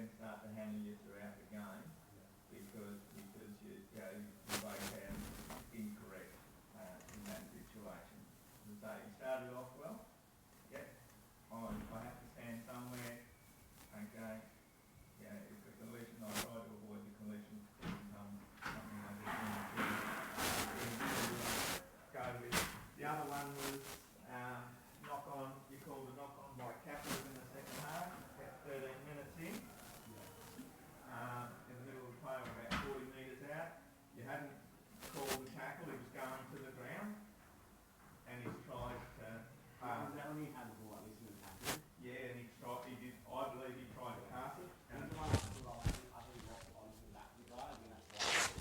then start to hammer you throughout the game because you both have incorrect in that situation. So you started off well. Yep. I have to stand somewhere. Okay. Yeah, if the collision, I try to avoid the collision. Something like this. Go with the other one was knock on. You called a knock on by Capras in the second half. Kept 13 minutes in. In the middle of the play, about 40 metres out. You hadn't called the tackle. He was going to the ground, and he's tried to. Was that when he had the ball? Yeah, and he tried. He did. I believe he tried to pass it. And the one after the right, I think he lost on to that guy. I mean, that's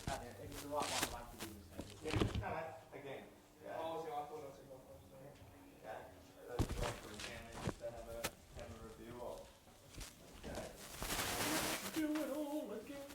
right. If it's the right one, I'd like to do the same. Yeah, no, again. Yeah. Oh, see, I thought I was in the first time. Okay. That's right for the camera just to have a review of. Okay. Do it all again.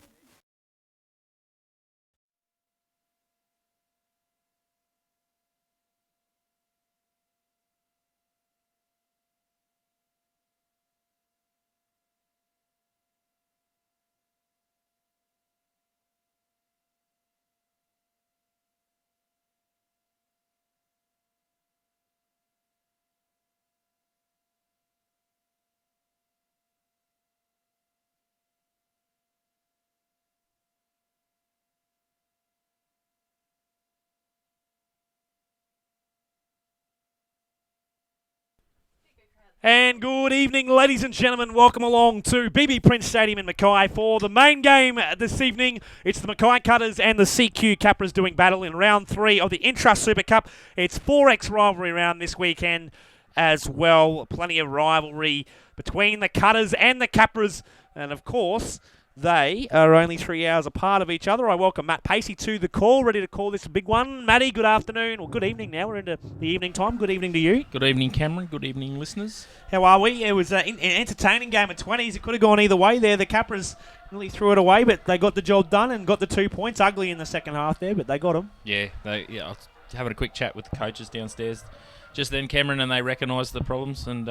And good evening, ladies and gentlemen. Welcome along to BB Prince Stadium in Mackay for the main game this evening. It's the Mackay Cutters and the CQ Capras doing battle in round 3 of the Intrust Super Cup. It's 4X rivalry round this weekend as well. Plenty of rivalry between the Cutters and the Capras. And of course, they are only 3 hours apart of each other. I welcome Matt Pacey to the call, ready to call this a big one. Matty, good afternoon, or good evening now. We're into the evening time. Good evening to you. Good evening, Cameron. Good evening, listeners. How are we? It was an entertaining game of 20s. It could have gone either way there. The Capras really threw it away, but they got the job done and got the 2 points. Ugly in the second half there, but they got them. Yeah, I was having a quick chat with the coaches downstairs just then, Cameron, and they recognised the problems and...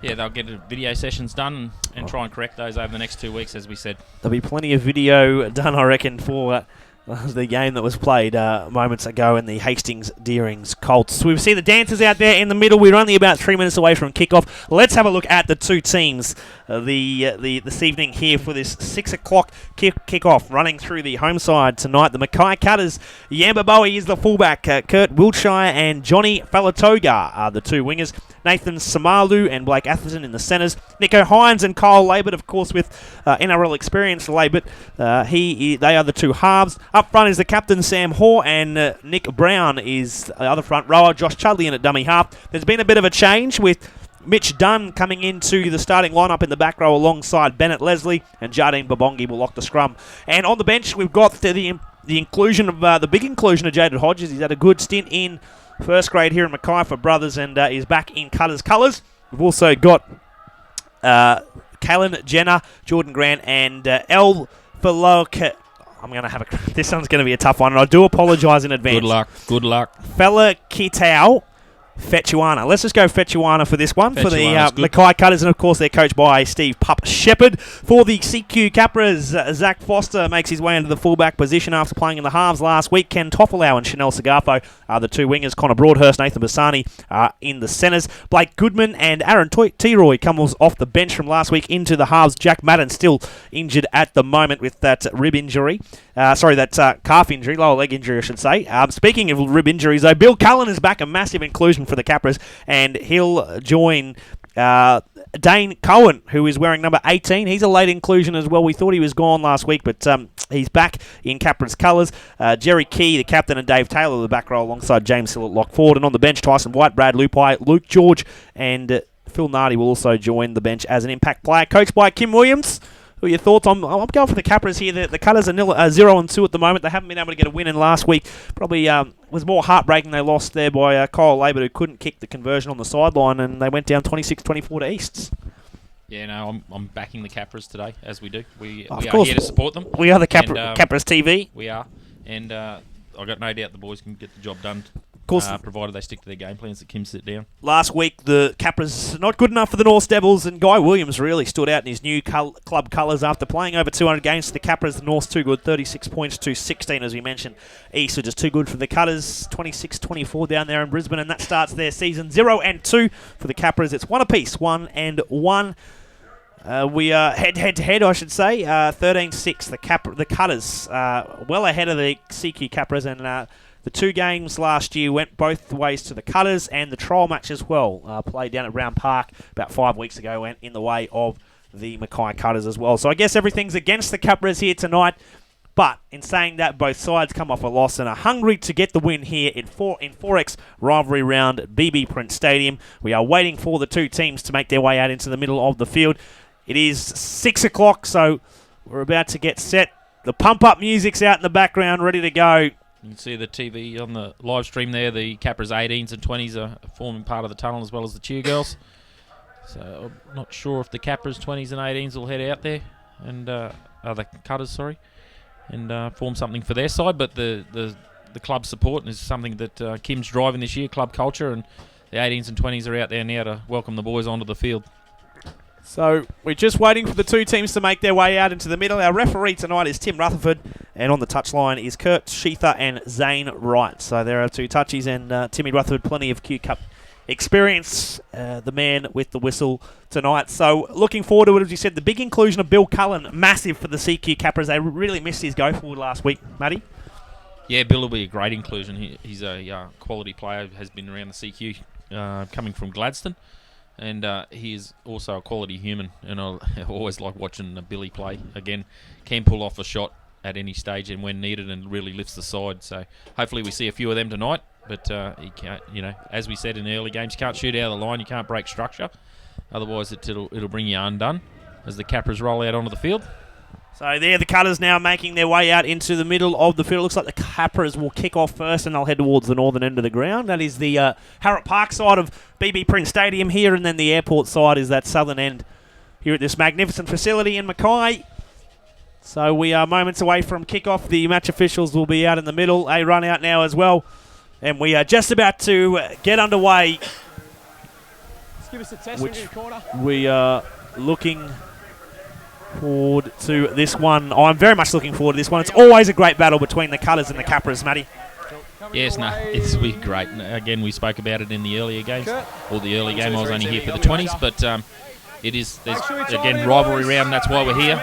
they'll get video sessions done and try and correct those over the next 2 weeks, as we said. There'll be plenty of video done, I reckon, for the game that was played moments ago in the Hastings-Deerings Colts. We see the dancers out there in the middle. We're only about 3 minutes away from kickoff. Let's have a look at the two teams this evening here for this 6 o'clock kickoff running through the home side tonight. The Mackay Cutters, Yamba Bowie is the fullback. Kurt Wiltshire and Johnny Faletagoa'i are the two wingers. Nathan Saumalu and Blake Atherton in the centres. Nicho Hynes and Kyle Laybutt, of course, with NRL experience. Laybutt, they are the two halves. Up front is the captain, Sam Hoare, and Nick Brown is the other front rower. Josh Chudleigh in at dummy half. There's been a bit of a change with Mitch Dunn coming into the starting lineup in the back row alongside Bennett, Leslie, and Jardine Bobongie will lock the scrum. And on the bench, we've got the inclusion of the big inclusion of Jayden Hodges. He's had a good stint in first grade here in Mackay for brothers and is back in Cutters colours. We've also got Kellen, Jenna, Jordan Grant, and Feiloakitau. I'm going to have this one's going to be a tough one, and I do apologise in advance. Good luck. Feiloakitau-Fetuani. Let's just go Fetuani for this one for the Mackay Cutters, and of course they're coached by Steve Pup Sheppard. For the CQ Capras, Zach Foster makes his way into the fullback position after playing in the halves last week. Ken Tofilau and Seigafo are the two wingers. Connor Broadhurst, Nathan Bassani are in the centres. Blake Goodman and Aaron Teroi comes off the bench from last week into the halves. Jack Madden still injured at the moment with that rib injury. That calf injury, lower leg injury, I should say. Speaking of rib injuries, though, Bill Kellen is back, a massive inclusion for the Capras, and he'll join Dane Cohen, who is wearing number 18. He's a late inclusion as well. We thought he was gone last week, but he's back in Capras colours. Jerry Key, the captain, and Dave Taylor, the back row, alongside James Hill at lock forward. And on the bench, Tyson White, Brad Lupai, Luke George, and Phil Nardi will also join the bench as an impact player. Coached by Kim Williams. What are your thoughts? I'm going for the Capras here. The Cutters are 0-2 at the moment. They haven't been able to get a win in last week. Probably was more heartbreaking. They lost there by Kyle Laybutt, who couldn't kick the conversion on the sideline, and they went down 26-24 to Easts. Yeah, no, I'm backing the Capras today, as we do. We of are course, here to support them. We are the Capras TV. We are, and I've got no doubt the boys can get the job done course, provided they stick to their game plans that Kim set down. Last week, the Capras not good enough for the North Devils, and Guy Williams really stood out in his new club colours after playing over 200 games for the Capras. The North's too good, 36 points to 16, as we mentioned. East are just too good for the Cutters, 26-24 down there in Brisbane, and that starts their season 0-2 for the Capras. It's one apiece, 1-1. We are head-to-head, I should say, 13-6. The Cutters well ahead of the CQ Capras, and the 2 games last year went both ways to the Cutters, and the trial match as well, played down at Brown Park about 5 weeks ago, went in the way of the Mackay Cutters as well. So I guess everything's against the Capras here tonight, but in saying that, both sides come off a loss and are hungry to get the win here in 4X rivalry round at BB Prince Stadium. We are waiting for the 2 teams to make their way out into the middle of the field. It is 6 o'clock, so we're about to get set. The pump-up music's out in the background, ready to go. You can see the TV on the live stream there. The Capras 18s and 20s are forming part of the tunnel, as well as the cheer girls. So I'm not sure if the Capras 20s and 18s will head out there, and the Cutters, sorry, and form something for their side. But the club support is something that Kim's driving this year, club culture, and the 18s and 20s are out there now to welcome the boys onto the field. So we're just waiting for the 2 teams to make their way out into the middle. Our referee tonight is Tim Rutherford, and on the touchline is Kurt Sheether and Zane Wright. So there are 2 touchies, and Timmy Rutherford, plenty of Q Cup experience, the man with the whistle tonight. So looking forward to it, as you said, the big inclusion of Bill Cullen, massive for the CQ Capras. They really missed his go forward last week, Matty. Yeah, Bill will be a great inclusion. He's a quality player, has been around the CQ, coming from Gladstone. And he is also a quality human, and I always like watching Billy play. Again, can pull off a shot at any stage and when needed, and really lifts the side. So hopefully we see a few of them tonight. But he can't, as we said in the early games, you can't shoot out of the line, you can't break structure. Otherwise, it'll bring you undone as the Capras roll out onto the field. So there, the Cutters now making their way out into the middle of the field. Looks like the Capras will kick off first, and they'll head towards the northern end of the ground. That is the Harrop Park side of BB Prince Stadium here, and then the airport side is that southern end here at this magnificent facility in Mackay. So we are moments away from kickoff. The match officials will be out in the middle. A run out now as well, and we are just about to get underway. Let's give us a test in the corner. We are looking forward to this one. I'm very much looking forward to this one. It's always a great battle between the Cutters and the Capras, Matty. Yes, it's be great. Again, we spoke about it in the earlier games, or the early game. I was only here for the 20s, but there's again rivalry round. And that's why we're here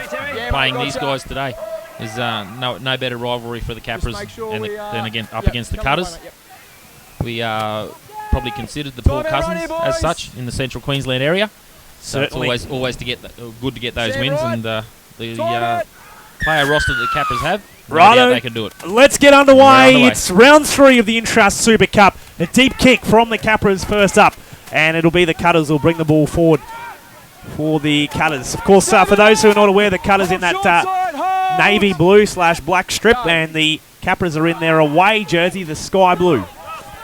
playing these guys today. There's no better rivalry for the Capras than again up against the Cutters. We are probably considered the poor cousins as such in the Central Queensland area. So Certainly. it's always good to get those wins, and the player roster that the Capras have, no doubt they can do it. Let's get underway. It's round 3 of the Intrust Super Cup. A deep kick from the Capras first up, and it'll be the Cutters who will bring the ball forward for the Cutters. Of course, for those who are not aware, the Cutters in that navy blue/black strip, and the Capras are in their away jersey, the sky blue.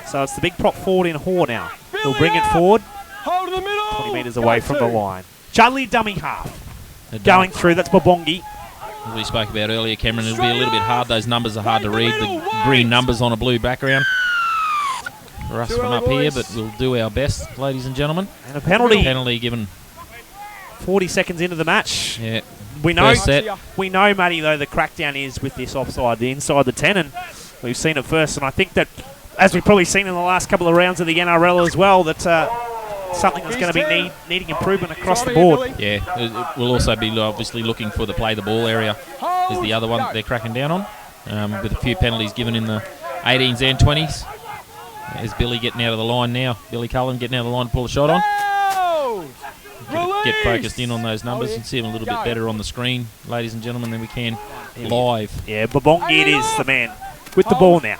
So it's the big prop forward in Hoare now. He'll bring it forward. 20 metres away from the line. Chudleigh dummy half. Going through, that's Bobongie. As we spoke about earlier, Cameron, it'll be a little bit hard. Those numbers are hard to read. The green numbers on a blue background for us from up here, but we'll do our best, ladies and gentlemen. And a penalty. Penalty given 40 seconds into the match. Yeah. We know, Matty, though, the crackdown is with this offside, the inside the 10, and we've seen it first. And I think that, as we've probably seen in the last couple of rounds of the NRL as well, that something that's going to be needing improvement across the board. Yeah, we'll also be obviously looking for the play the ball area is the other one that they're cracking down on, with a few penalties given in the 18s and 20s. There's Billy getting out of the line now. Billy Cullen getting out of the line to pull a shot on. Get focused in on those numbers and see them a little bit better on the screen, ladies and gentlemen, than we can live. Yeah, Bobongie it is, the man with the ball now.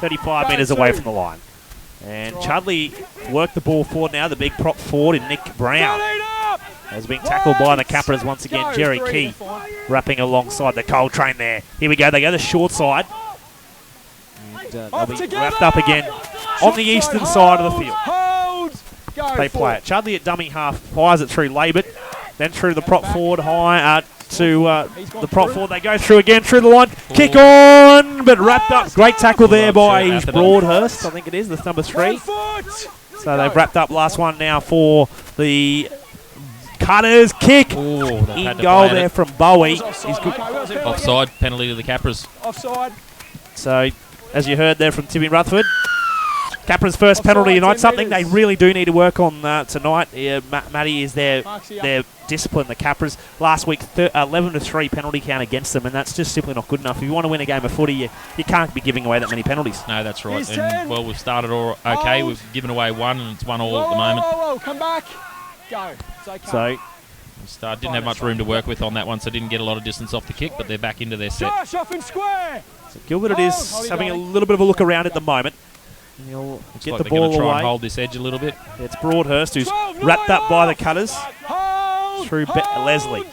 35 metres away from the line. And Chudleigh worked the ball forward now, the big prop forward in Nick Brown. Has been tackled by the Capras once again. Jerry Key wrapping alongside the coal train there. Here we go, they go the short side. And they'll be wrapped up again on the eastern side of the field. They play it. Chudleigh at dummy half, fires it through Laybutt, then through the prop forward, to the prop forward. They go through again, through the line. Kick on, but wrapped up. Great tackle there by Broadhurst, I think it is, the number 3. So they've wrapped up last one now for the Cutters. Kick in goal there from Bowie. He's good. Offside, penalty to the Capras. Offside. So, as you heard there from Timmy Rutherford, Capras' first penalty tonight, something they really do need to work on tonight. Matty is their discipline, the Capras. Last week, 11-3 penalty count against them, and that's just simply not good enough. If you want to win a game of footy, you can't be giving away that many penalties. No, that's right. And, well, we've started all okay. We've given away one, and it's 1-1 at the moment. Whoa, come back. Go. So, didn't have much room to work with on that one, so didn't get a lot of distance off the kick, but they're back into their set. Josh, up and square. So Gilbert it is having a little bit of a look around at the moment. And he'll get the ball try away. And hold this edge a little bit. It's Broadhurst who's wrapped up by the Cutters through Leslie.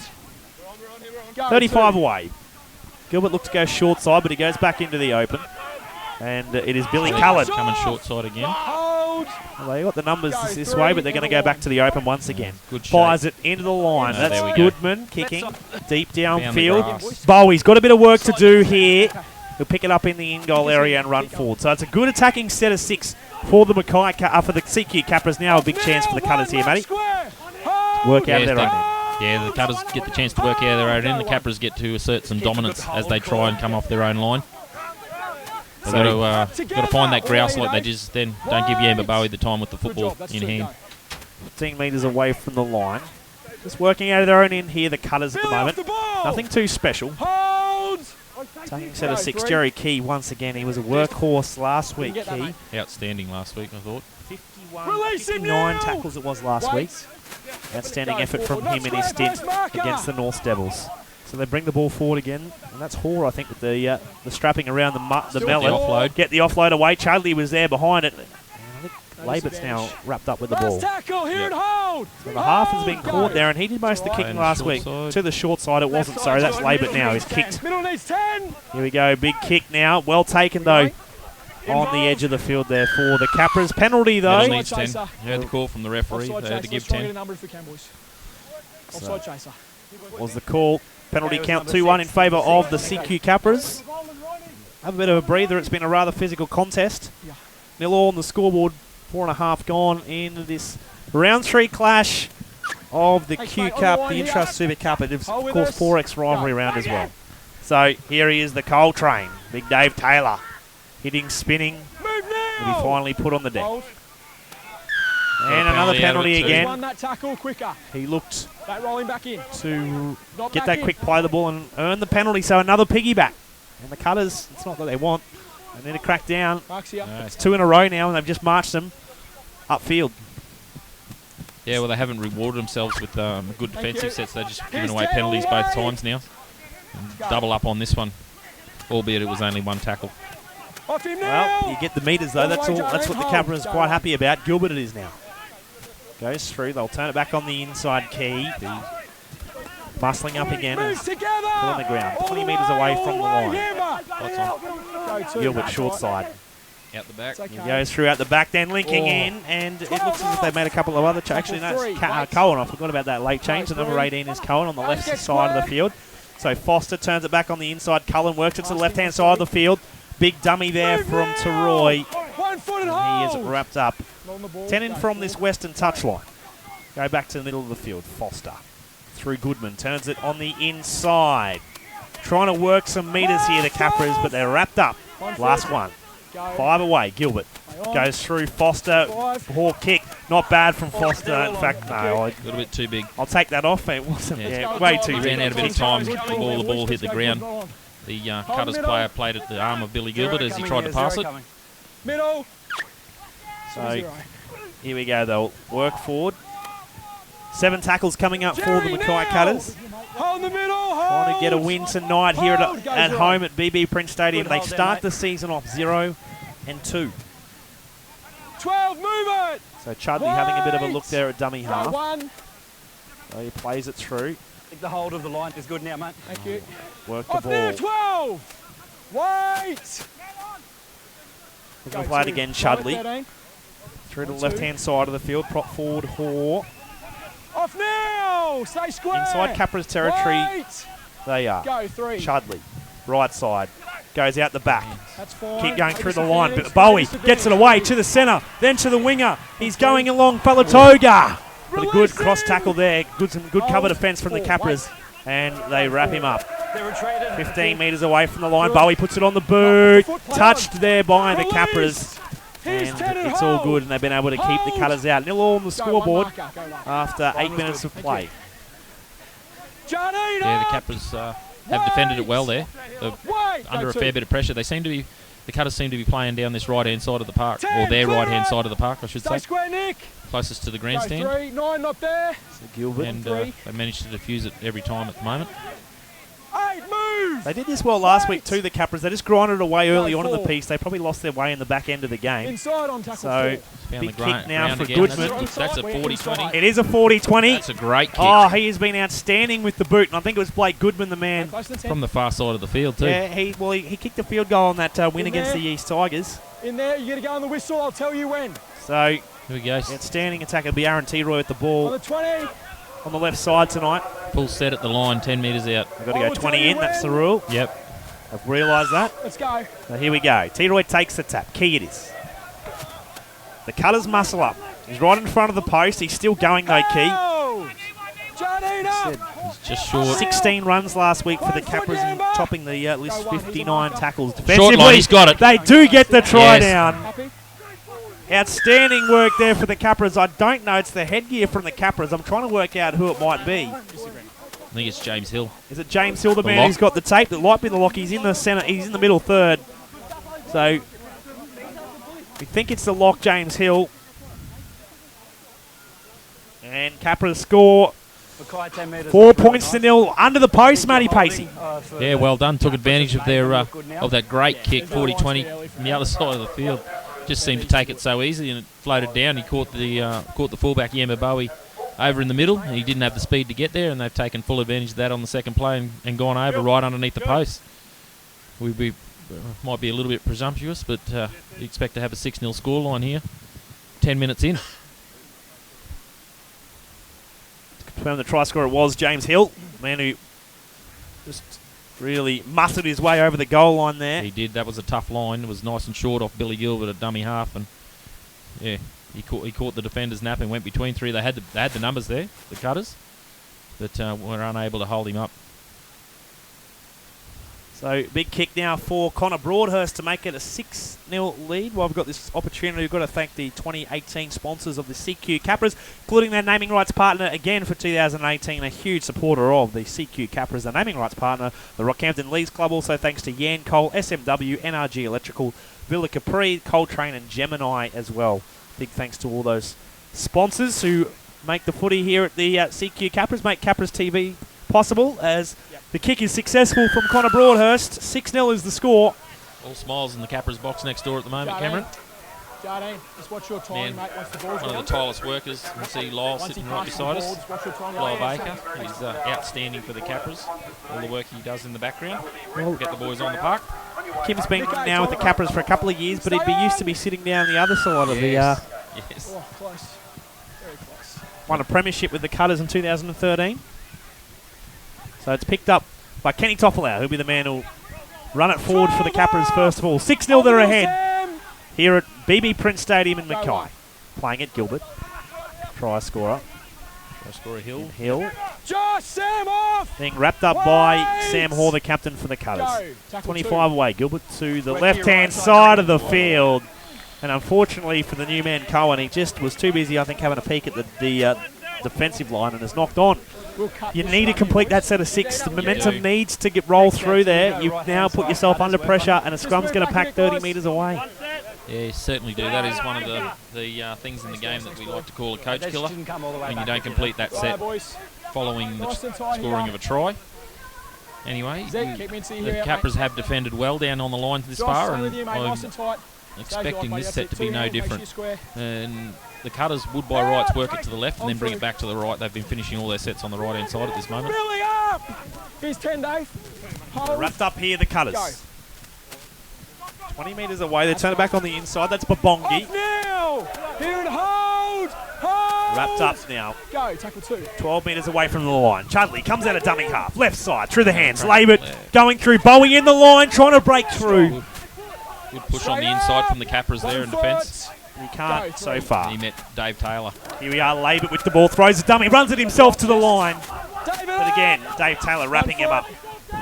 35 away. Gilbert looks to go short side, but he goes back into the open. And it is Billy Cullen coming short side again. Well, they got the numbers this way, but they're going to go back to the open once again. Good Fires it into the line. No, that's Goodman kicking deep downfield. Bowie's got a bit of work to do here. He'll pick it up in the in-goal area and run forward. So it's a good attacking set of 6 for the Mackay, for the CQ Capras. Now a big chance for the Cutters here, Matty. Work out their own end. Yeah, the Cutters get the chance to work out their own end. The Capras get to assert some dominance as they try and come off their own line. They've got to find that grouse like they just then. Don't give Yamba Bowie the time with the football in hand. 15 metres away from the line. Just working out of their own end here, the Cutters at the moment. Nothing too special. Attacking set of 6. Jerry Key, once again, he was a workhorse last week, Key. Outstanding last week, I thought. 59 tackles it was last week. Outstanding effort from him in his stint against the North Devils. So they bring the ball forward again, and that's Hoare, I think, with the strapping around the melon. Offload. Get the offload away. Chudleigh was there behind it. Laybutt's now wrapped up with the ball. So the half has been caught there, and he did most of the kicking last week. To the short side, it wasn't. Sorry, that's Laybutt now. He's kicked. Here we go. Big kick now. Well taken, though, on the edge of the field there for the Capras. Penalty, though. Middle needs 10. You heard the call from the referee. They had to give 10. So, was the call. Penalty count 2-1 in favour of the CQ Capras. Have a bit of a breather. It's been a rather physical contest. 0-0 on the scoreboard. 4.5 gone into this round 3 clash of the Q Cup, the Intrust Super Cup. It is, of course, 4X rivalry round as well. So here he is, the Coal Train. Big Dave Taylor hitting, spinning. Will be finally put on the deck. And another penalty again. He looked to get that quick play of the ball and earn the penalty, so another piggyback. And the Cutters, it's not that they want. They need to crack down. It's 2 in a row now, and they've just marched them upfield. Yeah, well, they haven't rewarded themselves with good defensive sets. They're just giving away penalties both times now. And double up on this one, albeit it was only 1 tackle. Well, you get the metres, though. That's all. That's what the Capra is quite happy about. Gilbert it is now. Goes through. They'll turn it back on the inside key. Bustling up again and put on the ground. 20 metres away from the line. Gilbert short side. Out the back. He goes through out the back, then linking in, and it looks as if they've made a couple of other actually, no, it's Cohen. I forgot about that late change. The number 18 is Cohen on the left side of the field. So Foster turns it back on the inside. Cullen works it to the left-hand side of the field. Big dummy there from Teroi. And he is wrapped up. 10 in from this western touchline. Go back to the middle of the field. Foster through Goodman. Turns it on the inside. Trying to work some metres here, the Capras, but they're wrapped up. Last one. 5 away. Gilbert goes through Foster. Poor kick. Not bad from Foster. In fact, no. A little bit too big. I'll take that off. It wasn't way too big. He ran out a bit of time. The ball hit the ground. The Cutters player played at the arm of Billy Gilbert as he tried to pass it. Middle. So here we go. They'll work forward. 7 tackles coming up for the Mackay Cutters. Trying to get a win tonight here at home at BB Prince Stadium. They start the season off 0-2. 12, move it! So Chudleigh having a bit of a look there at dummy half. So he plays it through. I think the hold of the line is good now, mate. Thank you. Work the ball. 12! Wait! Looking to play it again, Chudleigh. Through to the left-hand side of the field. Prop forward, Hoare. Off now! Stay square! Inside Capras territory, Wait! they are. Go, 3. Chudleigh, right side, goes out the back. That's fine. Keep going Take through a the second, line. take But a Bowie second. gets it away to the centre, then to the winger. He's going along Faletagoa'i. But a good Release cross him. tackle there. Some good cover Hold. defence from the Four. Capras. And they wrap him up. They're retreated. 15 metres away from the line. Good. Bowie puts it on the boot. Foot play Touched on. there by the Release. Capras. Here's And 10 and it's all hold. good. And they've been able to keep the Hold. Cutters out. 0-all on the Go, scoreboard one marker, go one. after 8 was minutes good. of Thank play. Jardine Yeah, up. the Capras have defended it well there. They're Wait, under go a 2. fair bit of pressure. They seem to be, the Cutters seem to be playing down this right-hand side of the park, or 10, their clear right-hand up. side of the park, I should Stay say, square, Nick. closest to the Go grandstand. 3. 9 not there. So Gilbert. And 3. they managed to defuse it every time at the moment. 8, move. They did this well last week too, the Capras. They just grinded away early Go on in the 4. piece. They probably lost their way in the back end of the game. Inside on tackle So 4. Found big the kick now ground for again. Goodman. That's a 40-20. It is a 40-20. That's a great kick Oh, he has been outstanding with the boot. And I think it was Blake Goodman, the man. Close to 10. from the far side of the field too. Yeah, he kicked the field goal on that win In against there. the East Tigers. In there, you got to go on the whistle. I'll tell you when. So, Here we go. outstanding attack. It'll be Aaron Teroi with the On ball the 20. on the left side tonight. Full set at the line, 10 metres out. They've got to I go will 20 tell you in. That's the when. rule. Yep. I've realised that. Let's go. So here we go. Teroi takes the tap. Key it is. The Cutters muscle up. He's right in front of the post. He's still going though, Key. Oh! Jardine up. He's just short. 16 runs last week for the Capras and Yamba. topping the list Go one, he's a 59 marker. tackles. Short Defensively, line, he's got it. they do get the try Yes. down. Happy? Outstanding work there for the Capras. I don't know. It's the headgear from the Capras. I'm trying to work out who it might be. I think it's James Hill. Is it James Hill, the The man lock. who's got the tape? That might be the lock. He's in the centre. He's in the middle third. So we think it's the lock, James Hill. And Capras score Mackay 10 metres. 4 points to 0 under the post, Matty Pacey. Yeah, well done. Took advantage of their of that great kick, 40-20 from the other side of the field. Just seemed to take it so easy, and it floated down. He caught the fullback Yamba Bowie over in the middle, and he didn't have the speed to get there, and they've taken full advantage of that on the second play and gone over right underneath the post. We might be a little bit presumptuous, but we expect to have a 6-0 scoreline here. 10 minutes in. Confirm the try scorer was James Hill, the man who just really mustered his way over the goal line there. He did. That was a tough line. It was nice and short off Billy Gilbert at dummy half, and yeah, he caught the defender's nap and went between three. They had the numbers there, the Cutters, but were unable to hold him up. So big kick now for Connor Broadhurst to make it a 6-0 lead. Well, we've got this opportunity. We've got to thank the 2018 sponsors of the CQ Capras, including their naming rights partner again for 2018, a huge supporter of the CQ Capras, the naming rights partner, the Rockhampton Leagues Club. Also thanks to Yan Cole, SMW, NRG Electrical, Villa Capri, Coltrane and Gemini as well. Big thanks to all those sponsors who make the footy here at the CQ Capras, make Capras TV possible as the kick is successful from Connor Broadhurst. 6-0 is the score. All smiles in the Capras box next door at the moment, Cameron. Jardine, just watch your time, Man, mate. Once the ball's One of gone. the tireless workers. You can see Lyle Once he sitting right passes the beside ball, us. just watch your time. Lyle Yeah, Baker. He's outstanding for the Capras. All the work he does in the background. Get the boys on the park. Kim's been now with the Capras for a couple of years, but he'd be used to be sitting down the other side of the... Yes. Oh, close. Very close. won a premiership with the Cutters in 2013. So it's picked up by Kenny Tofilau, who'll be the man who'll run it forward for the Capras first of all. 6-0 they're ahead here at BB Prince Stadium in Mackay. Playing at Gilbert. Try scorer. Try scorer Hill. Hill. Josh, Sam off! Being wrapped up by Wait! Sam Hoare, the captain for the Cutters. Go. Tackle 25 away. Gilbert to the Quick left-hand here, right side of the field. And unfortunately for the new man, Cohen, he just was too busy, I think, having a peek at the defensive line and is knocked on. We'll cut You this need to one complete here, that set of six. The do. momentum needs to get roll through there. You've now put yourself under pressure, and a scrum's going to pack 30 metres away. Yeah, you certainly do. That is one of the things in the game that we like to call a coach They killer. didn't come all the way When you back don't again. complete that boys. set Right, boys. following the Nice and tight scoring here. of a try. Anyway, Zeik, keep me in see the here, Capras mate. have defended well down on the line this Josh, far, stay and with you, mate. Nice I'm and tight. expecting Stay this tight, set mate. to be Two no hands, make sure different. you're square. And the Cutters would by rights work it to the left and then bring it back to the right. They've been finishing all their sets on the right-hand side at this moment. Billy up! Here's 10, Dave. Hold. Wrapped up here, the Cutters. Go. 20 metres away. They turn it back on the inside. That's Bobongie. Off now! Here and hold! Hold! Wrapped up now. Go, tackle 2. 12 metres away from the line. Chudleigh comes out of dummy half. Left side, through the hands. Laybutt going through. Bowie in the line, trying to break through. Good push on the inside from the Capras there in defence. He can't so far. He met Dave Taylor. Here we are, Laybutt with the ball. Throws a dummy, runs it himself to the line. But again, Dave Taylor wrapping him up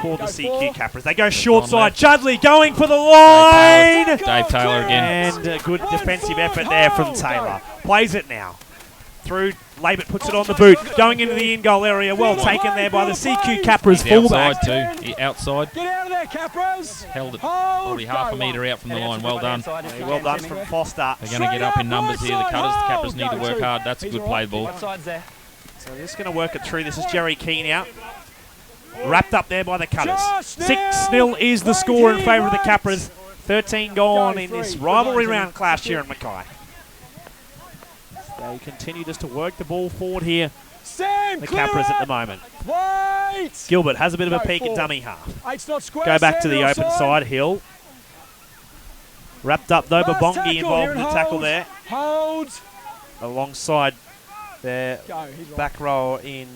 for the CQ Capras. They go short side. Chudleigh going for the line. Dave Taylor again. And a good defensive effort there from Taylor. Plays it now. Through, Laybutt puts it on the boot. Going into the in-goal area. Well taken there by the CQ Capras fullback. Outside too. Outside. Get out of there, Capras. Held it probably half a metre out from the line. Well done. Well done from Foster. They're going to get up in numbers here. The Capras need to work hard. That's a good play ball. So they're just going to work it through. This is Jerry Keane out. Wrapped up there by the Cutters. 6-0 is the score in favour of the Capras. 13 gone in this rivalry round clash here in Mackay. They continue just to work the ball forward here. The Capras at the moment. Gilbert has a bit of a peek at dummy half. Go back to the open side. Hill. Wrapped up though. Bobongie involved in the tackle there. Alongside their back row in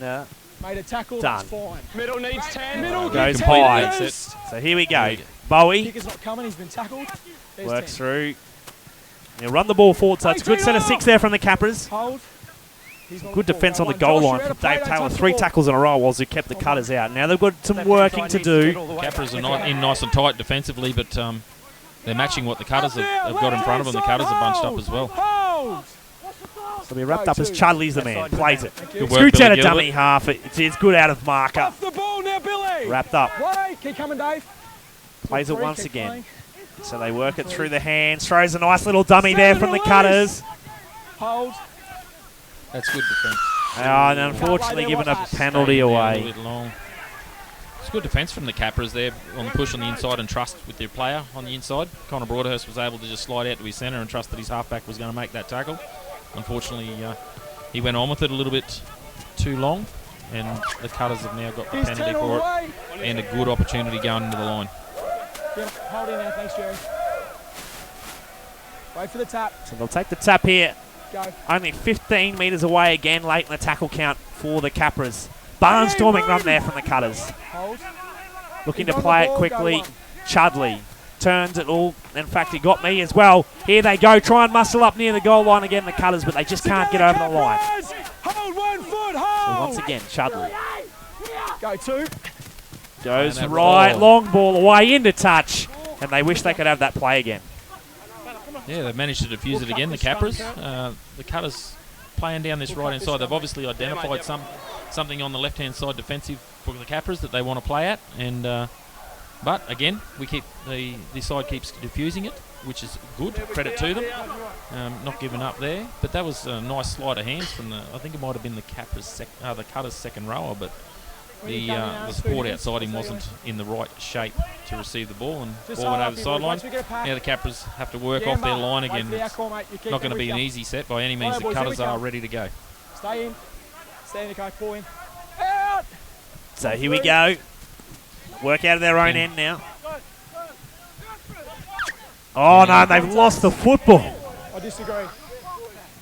Made a tackle, Dunn. Middle needs 10. Middle goes high. So here we go. Bowie Kicker's not coming, he's been tackled. There's works 10. through. He'll run the ball forward, so it's a good set of 6 there from the Capras. Hold. Good defence on the goal line from Dave Taylor. 3 tackles in a row whilst he kept the Cutters out. Now they've got some working to do. Capras are not in nice and tight defensively, but they're matching what the Cutters have got in front of them. The Cutters are bunched up as well. So we wrapped up as Chudleigh's the man. Plays it. Good work, Scoots out of Billy dummy half. It's good out of marker. Off the ball now, Billy. Wrapped up. Keep coming, Dave. Plays it once again. So they work it through the hands. Throws a nice little dummy there from the Cutters. Hold. That's good defence. And unfortunately given a penalty away. A bit long. It's good defence from the Capras there on the push on the inside and trust with their player on the inside. Connor Broadhurst was able to just slide out to his centre and trust that his halfback was going to make that tackle. Unfortunately, he went on with it a little bit too long, and the Cutters have now got the penalty for it and a good opportunity going into the line. Yep, hold in now, thanks, Jerry. Wait for the tap. So they'll take the tap here. Go. Only 15 metres away again, late in the tackle count for the Capras. Barnstorming run there from the Cutters. Hold. Looking to play it quickly. Chudleigh turns it all. In fact, he got me as well. Here they go. Try and muscle up near the goal line again, the Cutters, but they just can't get over the line. Hold 1 foot, So hold. once again, Chudleigh Go 2. goes right, long ball away into touch, and they wish they could have that play again. Yeah, they've managed to defuse it again, the Capras. The Cutters playing down this right-hand side. They've obviously identified something on the left-hand side defensive for the Capras that they want to play at, and but again, this side keeps diffusing it, which is good. Credit to them, not giving up there. But that was a nice sleight of hands from I think it might have been the Capras, the Cutters' second rower, but the support outside him wasn't in the right shape to receive the ball, and ball went over the sideline. Now the Capras have to work off their line again. It's not going to be an easy set by any means. The Cutters are ready to go. Stay in. Stay in, okay, pull in. Out! So here we go. Work out of their own end now. Oh no, they've lost the football. I disagree.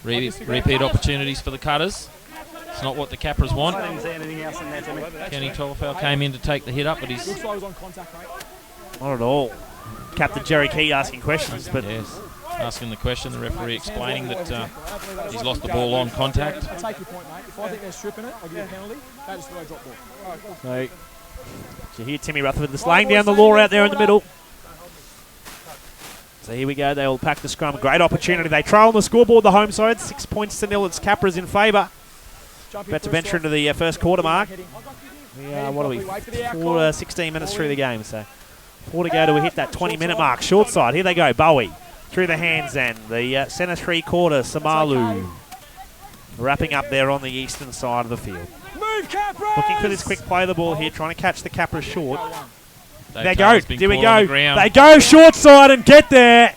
Repeat opportunities for the Cutters. It's not what the Capras want. I didn't see anything else in there, Timmy. Kenny Tofilau came in to take the hit up, but he's Looks like he was on contact, mate. Not at all. Captain Jerry Key asking questions, but yes, asking the question, the referee explaining that he's lost the ball on contact. I take your point, mate. If I think they're stripping it, I'll give you a penalty. That is the way I drop ball. All right, cool. so you hear Timmy Rutherford just laying down the law out there in the middle. So here we go. They will pack the scrum. Great opportunity. They trail on the scoreboard, the home side. 6 points to 0. It's Capras in favour. About to venture into the first quarter mark. What are we? 16 minutes through the game. So 4 to go to hit that 20-minute mark. Short side. Here they go. Bowie through the hands and the centre 3/4. Saumalu wrapping up there on the eastern side of the field. Move, Capras! Looking for this quick play of the ball here. Trying to catch the Capras short. Dave There Taylor's go. been There we caught on the go. ground. They go short side and get there.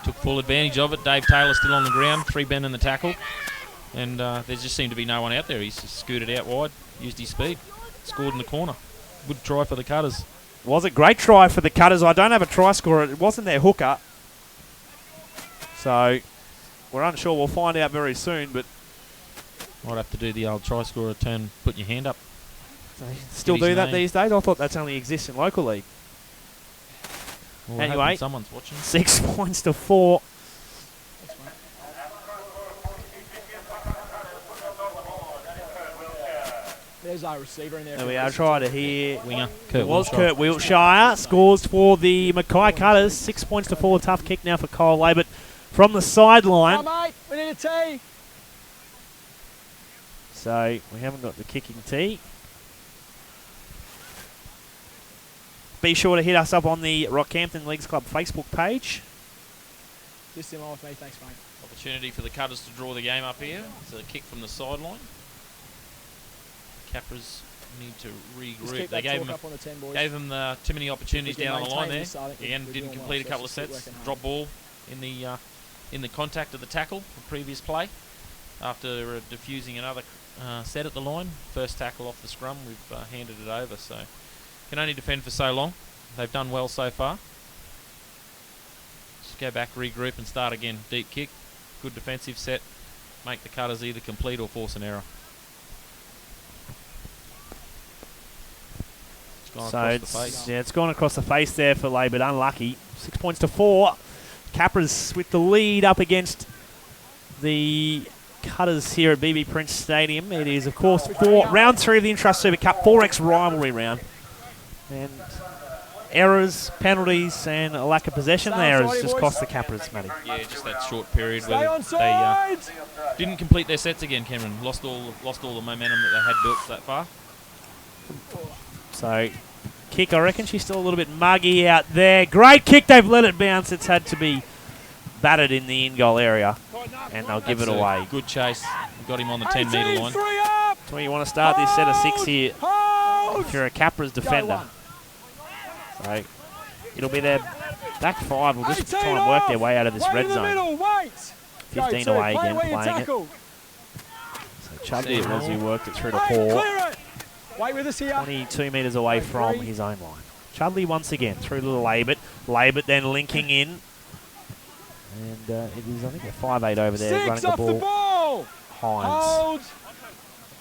Took full advantage of it. Dave Taylor still on the ground. 3 Ben in the tackle. And there just seemed to be no one out there. He's just scooted out wide, used his speed, scored in the corner. Good try for the Cutters. Was a great try for the Cutters. I don't have a try scorer. It wasn't their hooker. So we're unsure. We'll find out very soon. But Might have to do the old try scorer turn, putting your hand up. They still do that these days? I thought that's only exists in local league. Well, anyway, someone's watching. 6 points to 4. There's our receiver in there. There we are. Try to hear. Winger. It was Kurt Wiltshire. Scores for the Mackay Cutters. 6 points to 4. Tough kick now for Kyle Laybutt from the sideline. Come on, mate. We need a tee. So we haven't got the kicking tee. Be sure to hit us up on the Rockhampton Leagues Club Facebook page. Just in line with me. Thanks, mate. Opportunity for the Cutters to draw the game up here. It's a kick from the sideline. Capras need to regroup. They gave him too many opportunities down on the line there. Again, didn't complete a couple of sets. Drop ball in the contact of the tackle, the previous play. After diffusing another set at the line, first tackle off the scrum, we've handed it over. So can only defend for so long. They've done well so far. Just go back, regroup, and start again. Deep kick, good defensive set. Make the Cutters either complete or force an error. It's gone across the face there for Laybutt. Unlucky. 6 points to 4. Capras with the lead up against the Cutters here at BB Prince Stadium. It is, of course, round 3 of the Intrust Super Cup, 4X rivalry round. And errors, penalties, and a lack of possession there has just cost the Capras, Matty. Yeah, just that short period where they didn't complete their sets again, Cameron. Lost all the momentum that they had built that far. So, kick, I reckon she's still a little bit muggy out there. Great kick, they've let it bounce. It's had to be batted in the in-goal area, and they'll give it away. Good chase. We've got him on the 10-metre line. That's where you want to start this set of 6 here if you're a Capras defender. So, it'll be their back 5 will just try and work their way out of this red zone. 15 away again, playing it. So, Chudleigh as he worked it through to Hoare. 22 metres away from his own line. Chudleigh once again through to the Laybutt. Laybutt then linking in. And it is, I think, a 5'8" over there running the ball. Hynes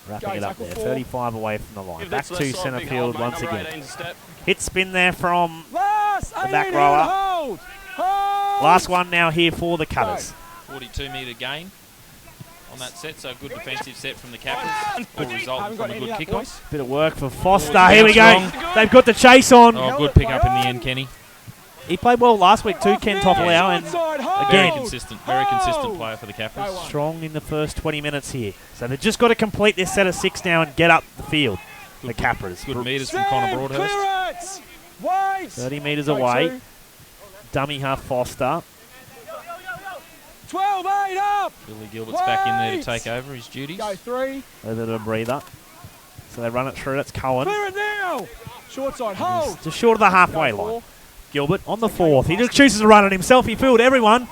wrapping it up there. 35 away from the line. Back to centre field once again. Hit spin there from the back rower. Last one now here for the Cutters. 42-metre gain on that set, so a good defensive set from the Capras. Good result from a good kick-off. Bit of work for Foster. Here we go. They've got the chase on. Oh, good pick up in the end, Kenny. He played well last week too, Ken Tofilau, and very again, consistent player for the Capras. Strong in the first 20 minutes here. So they've just got to complete this set of 6 now and get up the field. The Capras. Good metres from Connor Broadhurst. 30 metres away. Dummy half Foster. 12-8 up. Billy Gilbert's back in there to take over his duties. Go 3. A bit of a breather. So they run it through. That's Kellen. Clear it now. Short side, hold. Just short of the halfway line. Gilbert on the 4th. He just chooses to run it himself. He fooled everyone.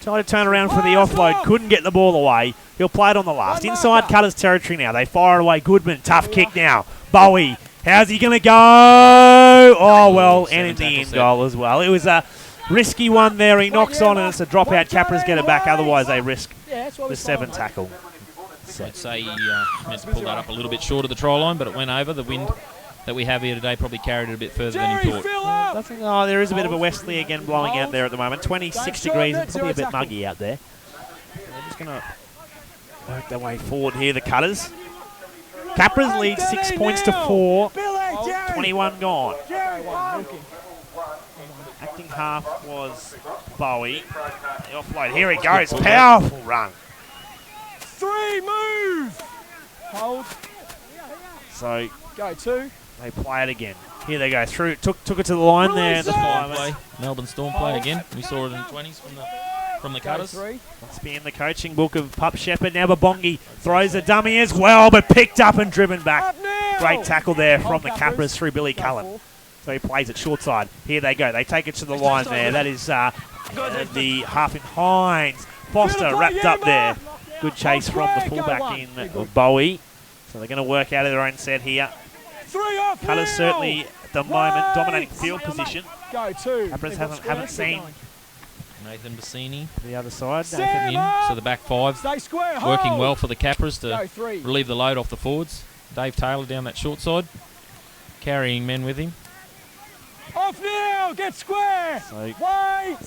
Tried to turn around for the offload. Couldn't get the ball away. He'll play it on the last. Inside Cutters territory now. They fire it away. Goodman. Tough kick now. Bowie. How's he going to go? Oh, well, and in the end goal as well. It was a risky one there. He knocks on and it's a dropout. Capras get it back. Otherwise, they risk the 7 tackle. I'd say he meant to pull that up a little bit short of the try line, but it went over. The wind that we have here today probably carried it a bit further than he thought. There is a bit of a westerly again blowing out there at the moment. 26 degrees and probably a bit muggy out there. They're just going to work their way forward here, the Cutters. Capras lead 6 points to 4. 21 gone. Acting half was Bowie. The offload. Here he goes. Powerful run. 3 move. Hold. So go 2. They play it again. Here they go through. Took it to the line there. The play. Melbourne Storm play again. We saw it in the 20s from the Cutters. Must be in the coaching book of Pup Sheppard. Now Bobongie throws a dummy as well, but picked up and driven back. Great tackle there from the Capras through Billy Kellen. So he plays it short side. Here they go. They take it to the line there. That is the half in Hynes. Foster wrapped up there. Good chase from the fullback in Bowie. So they're going to work out of their own set here. Cutters certainly at the moment dominating field position. Go 2. Capras haven't seen Nathan Bassani, The other side. Nathan in, so the back five Stay square. working hold. well for the Capras Go to 3. relieve the load off the forwards. Dave Taylor down that short side, carrying men with him. Off now. Get square. So Wait.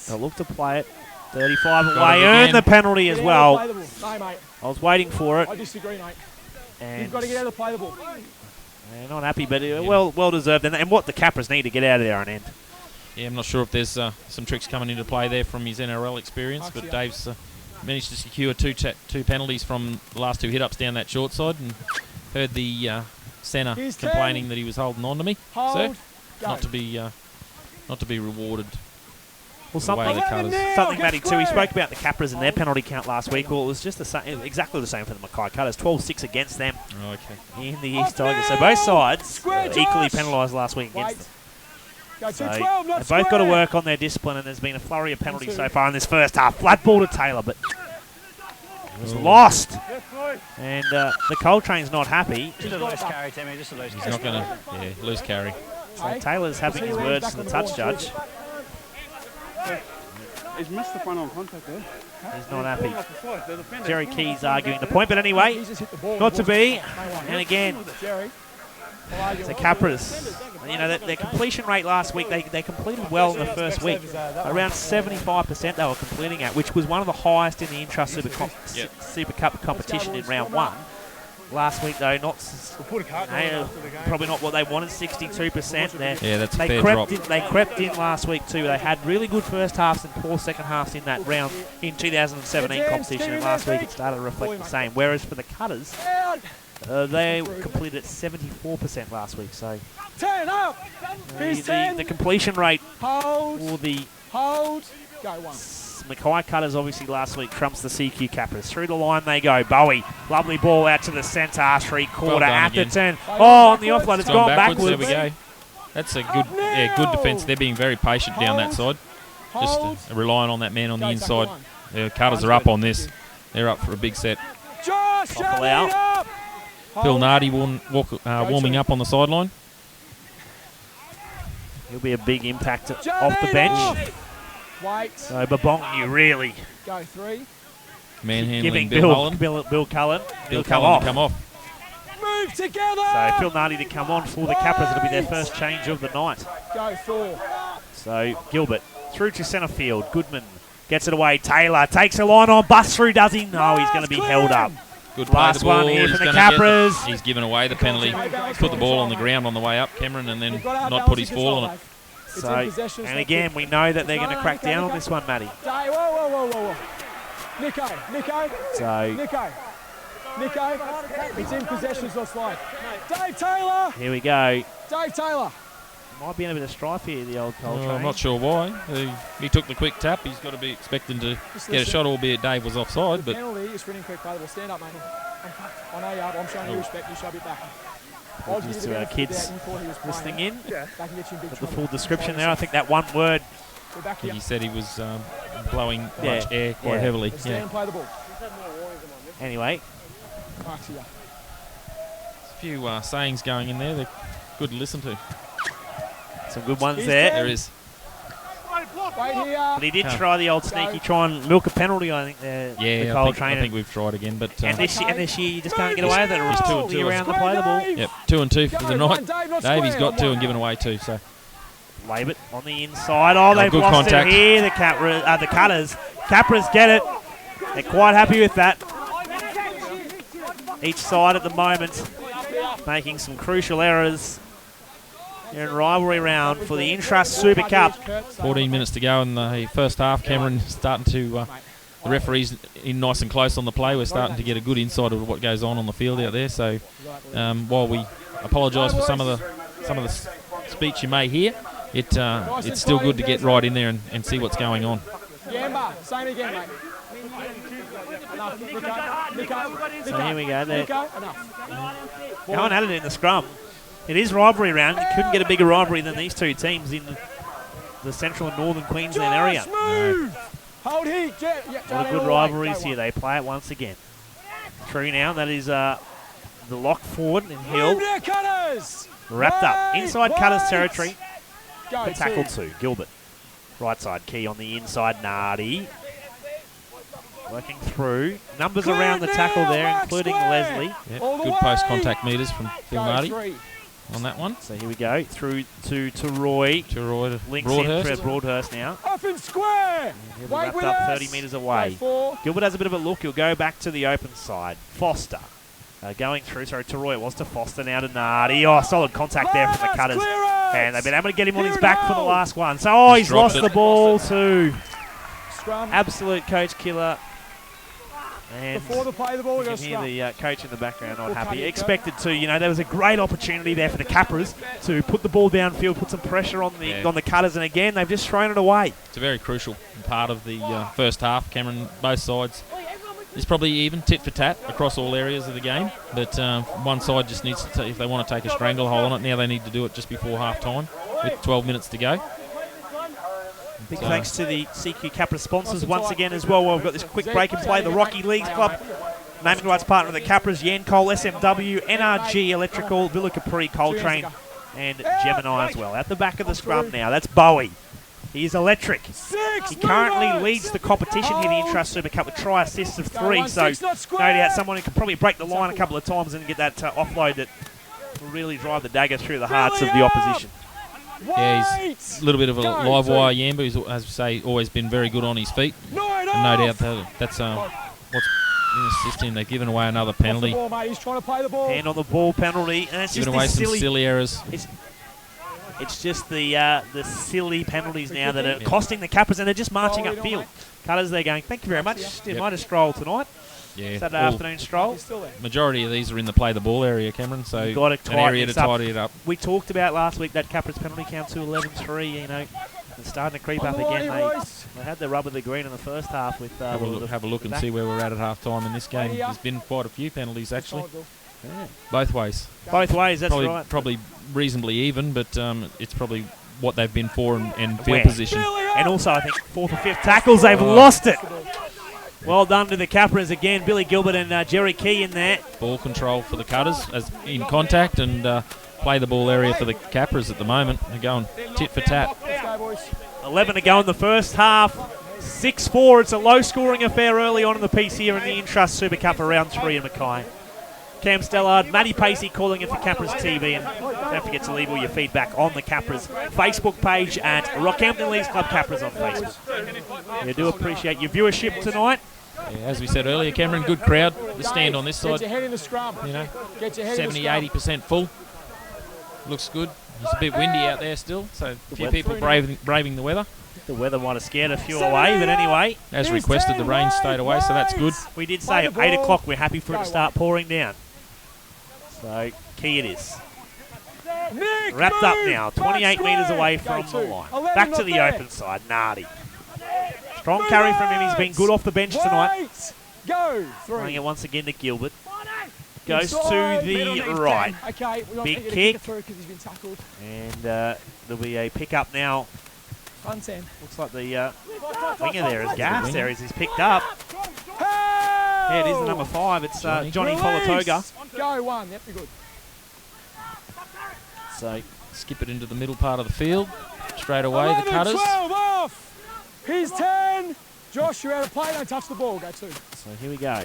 they'll look to play it. 35 Got away, it earn again. the penalty as Get out of well. the play the ball. No, mate. I was waiting for it. I disagree, mate. And You've got to get out of the play the ball. they're not happy, but well deserved. And what the Capras need to get out of there on end. Yeah, I'm not sure if there's some tricks coming into play there from his NRL experience, but Dave's managed to secure two penalties from the last 2 hit-ups down that short side, and heard the centre Here's complaining 10. that he was holding on to me. Hold. So Go. not to be rewarded. Well, the way something, the colours. something Get Matty, too. We square. spoke about the Capras and their penalty count last week. Well, it was just the same, exactly the same for the Mackay Cutters. 12-6 against them Oh, okay. in the Off East Tigers. So now. both sides Square, equally Josh. penalised last week Wait. against them. Go So 2-12, not they've both got to square. work on their discipline, and there's been a flurry of penalties 1-2. so far in this first half. Flat ball to Taylor, but it was lost. And the Coltrane's not happy. Just a loose carry, Timmy. Just a loose He's carry. not going to lose carry. So Hey. Taylor's having his words to the touch judge. He's missed the final contact there. He's not happy. The defender. Jerry Key's arguing the point, but anyway, He's just hit the ball. not to be. No one. And again, Jerry. the Capras, you know, their completion rate last week, they completed well in the first week. Around 75% they were completing at, which was one of the highest in the Intrust Super Cup competition in round 1. Last week, though, probably not what they wanted, 62%. Yeah, that's a They fair crept drop. they crept in last week too. They had really good first halves and poor second halves in that round in 2017 competition, and last week it started to reflect the same. Whereas for the Cutters, they completed at 74% last week. So 10 up. He's 10. the completion rate Hold. for the Hold. Go 1. Mackay Cutters obviously last week trumps the CQ Capras. Through the line they go. Bowie, lovely ball out to the centre, 3/4. Well done again. Atherton. Oh, on the offload, it's It's gone backwards. backwards. There we go. That's a good, good defence. They're being very patient down that side. Hold. Just relying on that man on the Go, inside. tackle 1. The Cutters are up on this. They're up for a big set. Josh, Tofilau. up. Phil Hold. Nardi warming up on the sideline. He'll be a big impact off the Jardine bench. off. Wait. So Bobongie really Go 3. Manhandling giving Bill Holland. Bill Cullen. Bill come Cullen off. to come off. Move together. So Phil Nardi to come on for the Capras. It'll be their first change of the night. Go 4. So Gilbert through to centre field. Goodman gets it away. Taylor takes a line on. Bust through, does he? No, he's going to be held up. Good play Last the ball. one here He's from the gonna get Capras. He's given away the penalty. Put the ball on the ground on the way up, Cameron, and then You've got to have not put his balance ball and on it. control, So, mate. It's in possession, and it's again, not we know that they're No, going to no, crack Nicho, down on Nicho. this one, Matty. Whoa. Nicho. So It's in possession, it's not slide. Dave Taylor. here we go. Dave Taylor. Might be in a bit of strife here, the old Well, Coltrane. I'm not sure why. He took the quick tap. He's got to be expecting to Just get a listen. shot, albeit Dave was offside. The But penalty is for an incorrect play the ball. Stand up, mate. I know you are, but I'm showing you respect. You shove it back. I was Just giving to you our the kids benefit of the doubt, you thought he was listening playing. in. That can get you in big Got the trouble. full description there. I think that one word. We're back I think here. he said he was blowing Yeah, much air quite yeah. heavily. Stand Yeah. and play the ball. Anyway, Mark's here. A few sayings going in there. They're good to listen to. some good ones He's there. There is. Wait here. But he did Yeah. try the old sneaky, try and milk a penalty, I think, there. Yeah, the I Coltrane. think we've tried again. But And this year, you just can't get away with it. He's 2 and It's 2. around the play the ball. yep, 2 and 2 for the Go, night. Dave, not Dave, he's square. got 2 and given away 2. So Laybutt on the inside. Oh, they've good lost contact. it here. The Cutters. Capras get it. They're quite happy with that. Each side at the moment making some crucial errors here in rivalry round for the Intrust Super Cup. 14 minutes to go in the first half. Cameron starting to. The referee's in nice and close on the play. We're starting to get a good insight of what goes on the field out there. So while we apologise for some of the speech you may hear, it's still good to get right in there and see what's going on. Yamba, same again, mate. Enough. Nicho. So here we go. They're Nicho, enough. going at it in the scrum. It is rivalry round. You couldn't get a bigger rivalry than these two teams in the central and northern Queensland area. Josh, move. Hold heat. What a good rivalries here. They play it once again. True now. That is the lock forward and Hill. Move there, Cutters. Wrapped up. Wait, Inside Cutters wait. territory. Go, For tackle 2. Gilbert. Right side key on the inside, Nardi. Working through. Numbers around the tackle there, including Leslie. Yep. Good post contact meters from Phil Marty on that one. So here we go. Through to Teroi. Teroi to Links Broadhurst. in for Broadhurst now. Up in square. He'll be wrapped up 30 metres away. Gilbert has a bit of a look. He'll go back to the open side. Foster. Going through, sorry, Teroi it was to Foster, now to Nardi. Oh, solid contact there from the Cutters. And they've been able to get him on his back for the last one. So, he's lost the ball to absolute coach killer. And before the play, the ball you goes can hear the coach in the background not happy. Expected to, there was a great opportunity there for the Capras to put the ball downfield, put some pressure on the Cutters, and again, they've just thrown it away. It's a very crucial part of the first half. Cameron, both sides. It's probably even tit for tat across all areas of the game, but one side just needs to, if they want to take a stranglehold on it, now they need to do it just before half time with 12 minutes to go. Big thanks to the CQ Capra sponsors once again as well. We've got this quick break and play. The Rocky Leagues Club, naming rights partner of the Capras, Yancoal, SMW, NRG Electrical, Villa Capri, Coltrane, and Gemini as well. At the back of the scrum now, that's Bowie. He is electric. He currently leads the competition here in the Intrust Super Cup with try assists of 3. So no doubt someone who can probably break the line a couple of times and get that offload that will really drive the dagger through the hearts of the opposition. Yeah, he's a little bit of a live wire Yamba. He's, as we say, always been very good on his feet. And no doubt that's what's been assisting. They've given away another penalty. Hand on the ball penalty. And it's given just away some silly errors. It's just the silly penalties now that are costing the Capras, and they're just marching upfield. Cutters, they're going, thank you very much. Did might have stroll tonight. Yeah. Saturday afternoon stroll. Majority of these are in the play the ball area, Cameron, so you've got to an area to tidy it up. We talked about last week that Capras penalty count to 11-3, It's starting to creep up again. They had the rub of the green in the first half with... have a look and see where we're at half time in this game. There's been quite a few penalties, actually. Yeah. Both ways. Both ways, that's right. Probably reasonably even, but it's probably what they've been for and field position. And also, I think, 4th or 5th tackles, they've lost it. Well done to the Capras again. Billy Gilbert and Jerry Key in there. Ball control for the Cutters as in contact, and play the ball area for the Capras at the moment. They're going tit for tat. 11 to go in the first half. 6-4. It's a low-scoring affair early on in the piece here in the Intrust Super Cup for round 3 in Mackay. Cam Stellard, Matty Pacey calling it for Capras TV, and don't forget to leave all your feedback on the Capras Facebook page at Rockhampton Leagues Club Capras on Facebook. We do appreciate your viewership tonight. Yeah, as we said earlier, Cameron, good crowd. The stand on this side, Get your head in the scrum. 70-80% full. Looks good. It's a bit windy out there still, so a few people braving the weather. The weather might have scared a few away, but anyway. As requested, the rain stayed away, so that's good. We did say at 8 o'clock we're happy for it to start pouring down. So, key it is. Wrapped up now, 28 metres away from the line. Back to the open side, Nardi. Strong carry from him, he's been good off the bench tonight. Throwing it once again to Gilbert. Goes to the right. Big kick. And there'll be a pick up now. Looks like the winger there is gas there as he's picked up. Yeah, it is the number 5. It's Johnny Faletagoa'i. Go one. Yep, you're good. So skip it into the middle part of the field. Straight away, the Cutters. 12 off. He's 10. Josh, you're out of play. Don't touch the ball. Go 2. So here we go.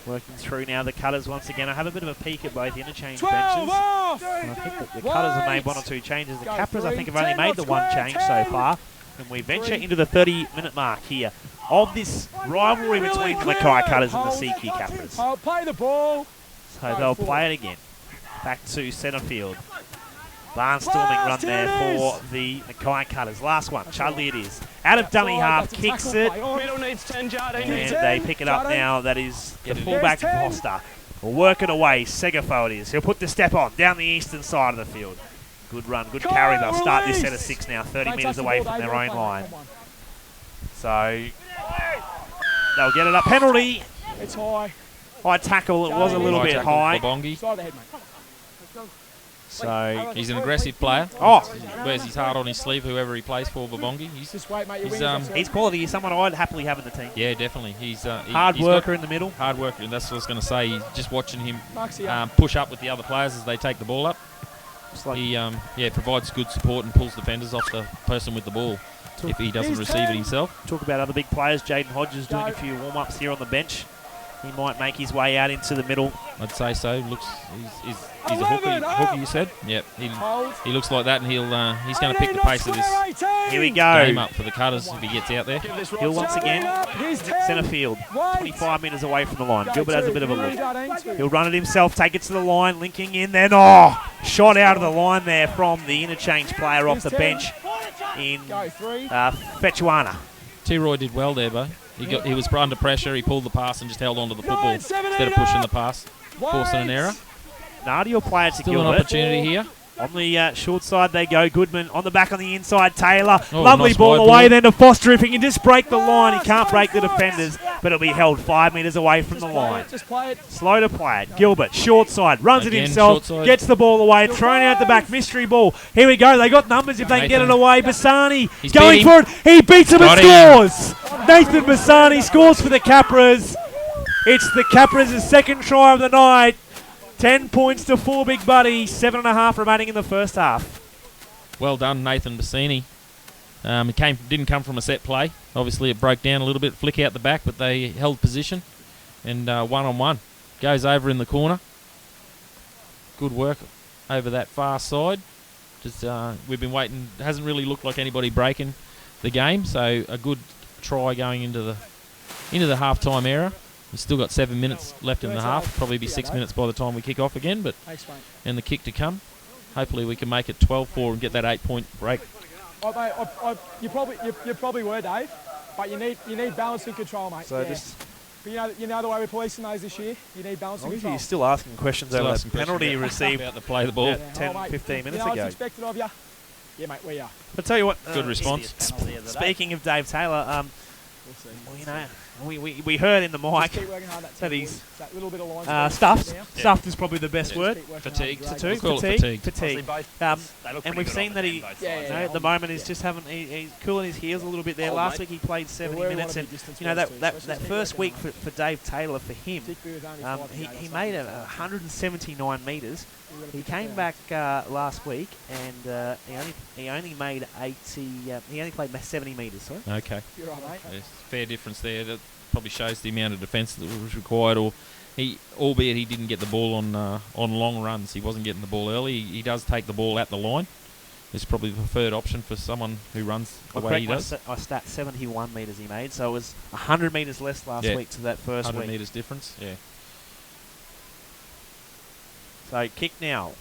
Working through now the Cutters once again. I have a bit of a peek at both interchange benches. Off. And I think that the Cutters have made 1 or 2 changes. The Capras, I think, have only made the 1 change so far. And we venture into the 30-minute mark here of this rivalry between the Mackay Cutters and the CQ Capras. I'll play the ball. So they'll play it again. Back to centre field. Barnstorming run there for the Mackay Cutters. Last one, Chudleigh it is. Out of dummy half, kicks it. Middle needs 10, Jardine. And they pick it up now. That is the fullback Foster. Will work it away. Seigafo it is. He'll put the step on down the eastern side of the field. Good run, good carry. They'll start this set of 6 now, 30 metres away from their own line. So they'll get it up. Penalty. It's high. High tackle. It was a little bit high. Bobongie. Side of the head, mate. So he's an aggressive player. Oh, Wears his heart on his sleeve, whoever he plays for, Bobongie. Just wait, mate. He's quality. He's someone I'd happily have in the team. Yeah, definitely. He's hard worker in the middle. Hard worker, and that's what I was going to say. Just watching him push up with the other players as they take the ball up. He provides good support and pulls defenders off the person with the ball. if he doesn't receive it himself. Talk about other big players. Jayden Hodges doing a few warm-ups here on the bench. He might make his way out into the middle. I'd say so. Looks, he's a hooker, you said? Yep. He looks like that, and he's going to pick the pace of this Here we go. game up for the Cutters if he gets out there. Hill once again, centre field, 25 metres away from the line. Gilbert has a bit of a look. He'll run it himself, take it to the line, linking in, then shot out of the line there from the interchange player off the bench in Fetuani. Teroi did well there, Bo. He was under pressure, he pulled the pass and just held on to the football instead of pushing the pass, forcing an error. Nardi will play it to Still Gilbert. an opportunity here. On the short side they go. Goodman on the back on the inside. Taylor. Oh, Lovely nice ball wide away ball. then to Foster. If he can just break the line, he can't break the defenders, but it'll be held 5 metres away from the line. Just play it. Slow to play it. Gilbert, short side, runs Again, it himself, short side. gets the ball away, thrown out the back, mystery ball. Here we go. They got numbers if they can get it Nathan. away. Bassani He's going beat for it. He beats him Got and scores. Nathan Bassani scores for the Capras. It's the Capras' second try of the night. 10 points to 4 Big Buddy. 7.5 remaining in the first half. Well done, Nathan Bassani. It didn't come from a set play. Obviously, it broke down a little bit, flick out the back, but they held position. And one-on-one. Goes over in the corner. Good work over that far side. Just we've been waiting. It hasn't really looked like anybody breaking the game, so a good try going into the half-time era. We've still got 7 minutes left in the half. Probably be 6 minutes by the time we kick off again, but and the kick to come. Hopefully we can make it 12-4 and get that 8-point break. You probably were, Dave, but you need balance and control, mate. So But you know the way we're policing those this year. You need balance and control. You're still asking questions Still over asking that penalty you questions received about the play the ball. about 10, 15 minutes ago. It's expected of you. Yeah, mate, we are. But tell you what, Good response. Speaking of Dave Taylor, well, you know, we heard in the mic Keep working hard that that he's that little bit of line. stuffed. Stuffed is probably the best word. Fatigued. Fatigue. We'll call it fatigued. Fatigue. And we've seen that he, at the moment, he's just he's cooling his heels a little bit there. Last week he played 70 minutes, and you know that first week for Dave Taylor, for him, he made 179 metres. He came back last week, and he only made 80. He only played 70 metres. Sorry. Okay. You're right, mate. There's fair difference there. That probably shows the amount of defence that was required. Albeit he didn't get the ball on long runs. He wasn't getting the ball early. He does take the ball at the line. It's probably the preferred option for someone who runs the way he does. I stat 71 metres he made, so it was 100 metres less last week to that first 100 week. metres difference. Yeah. So kick now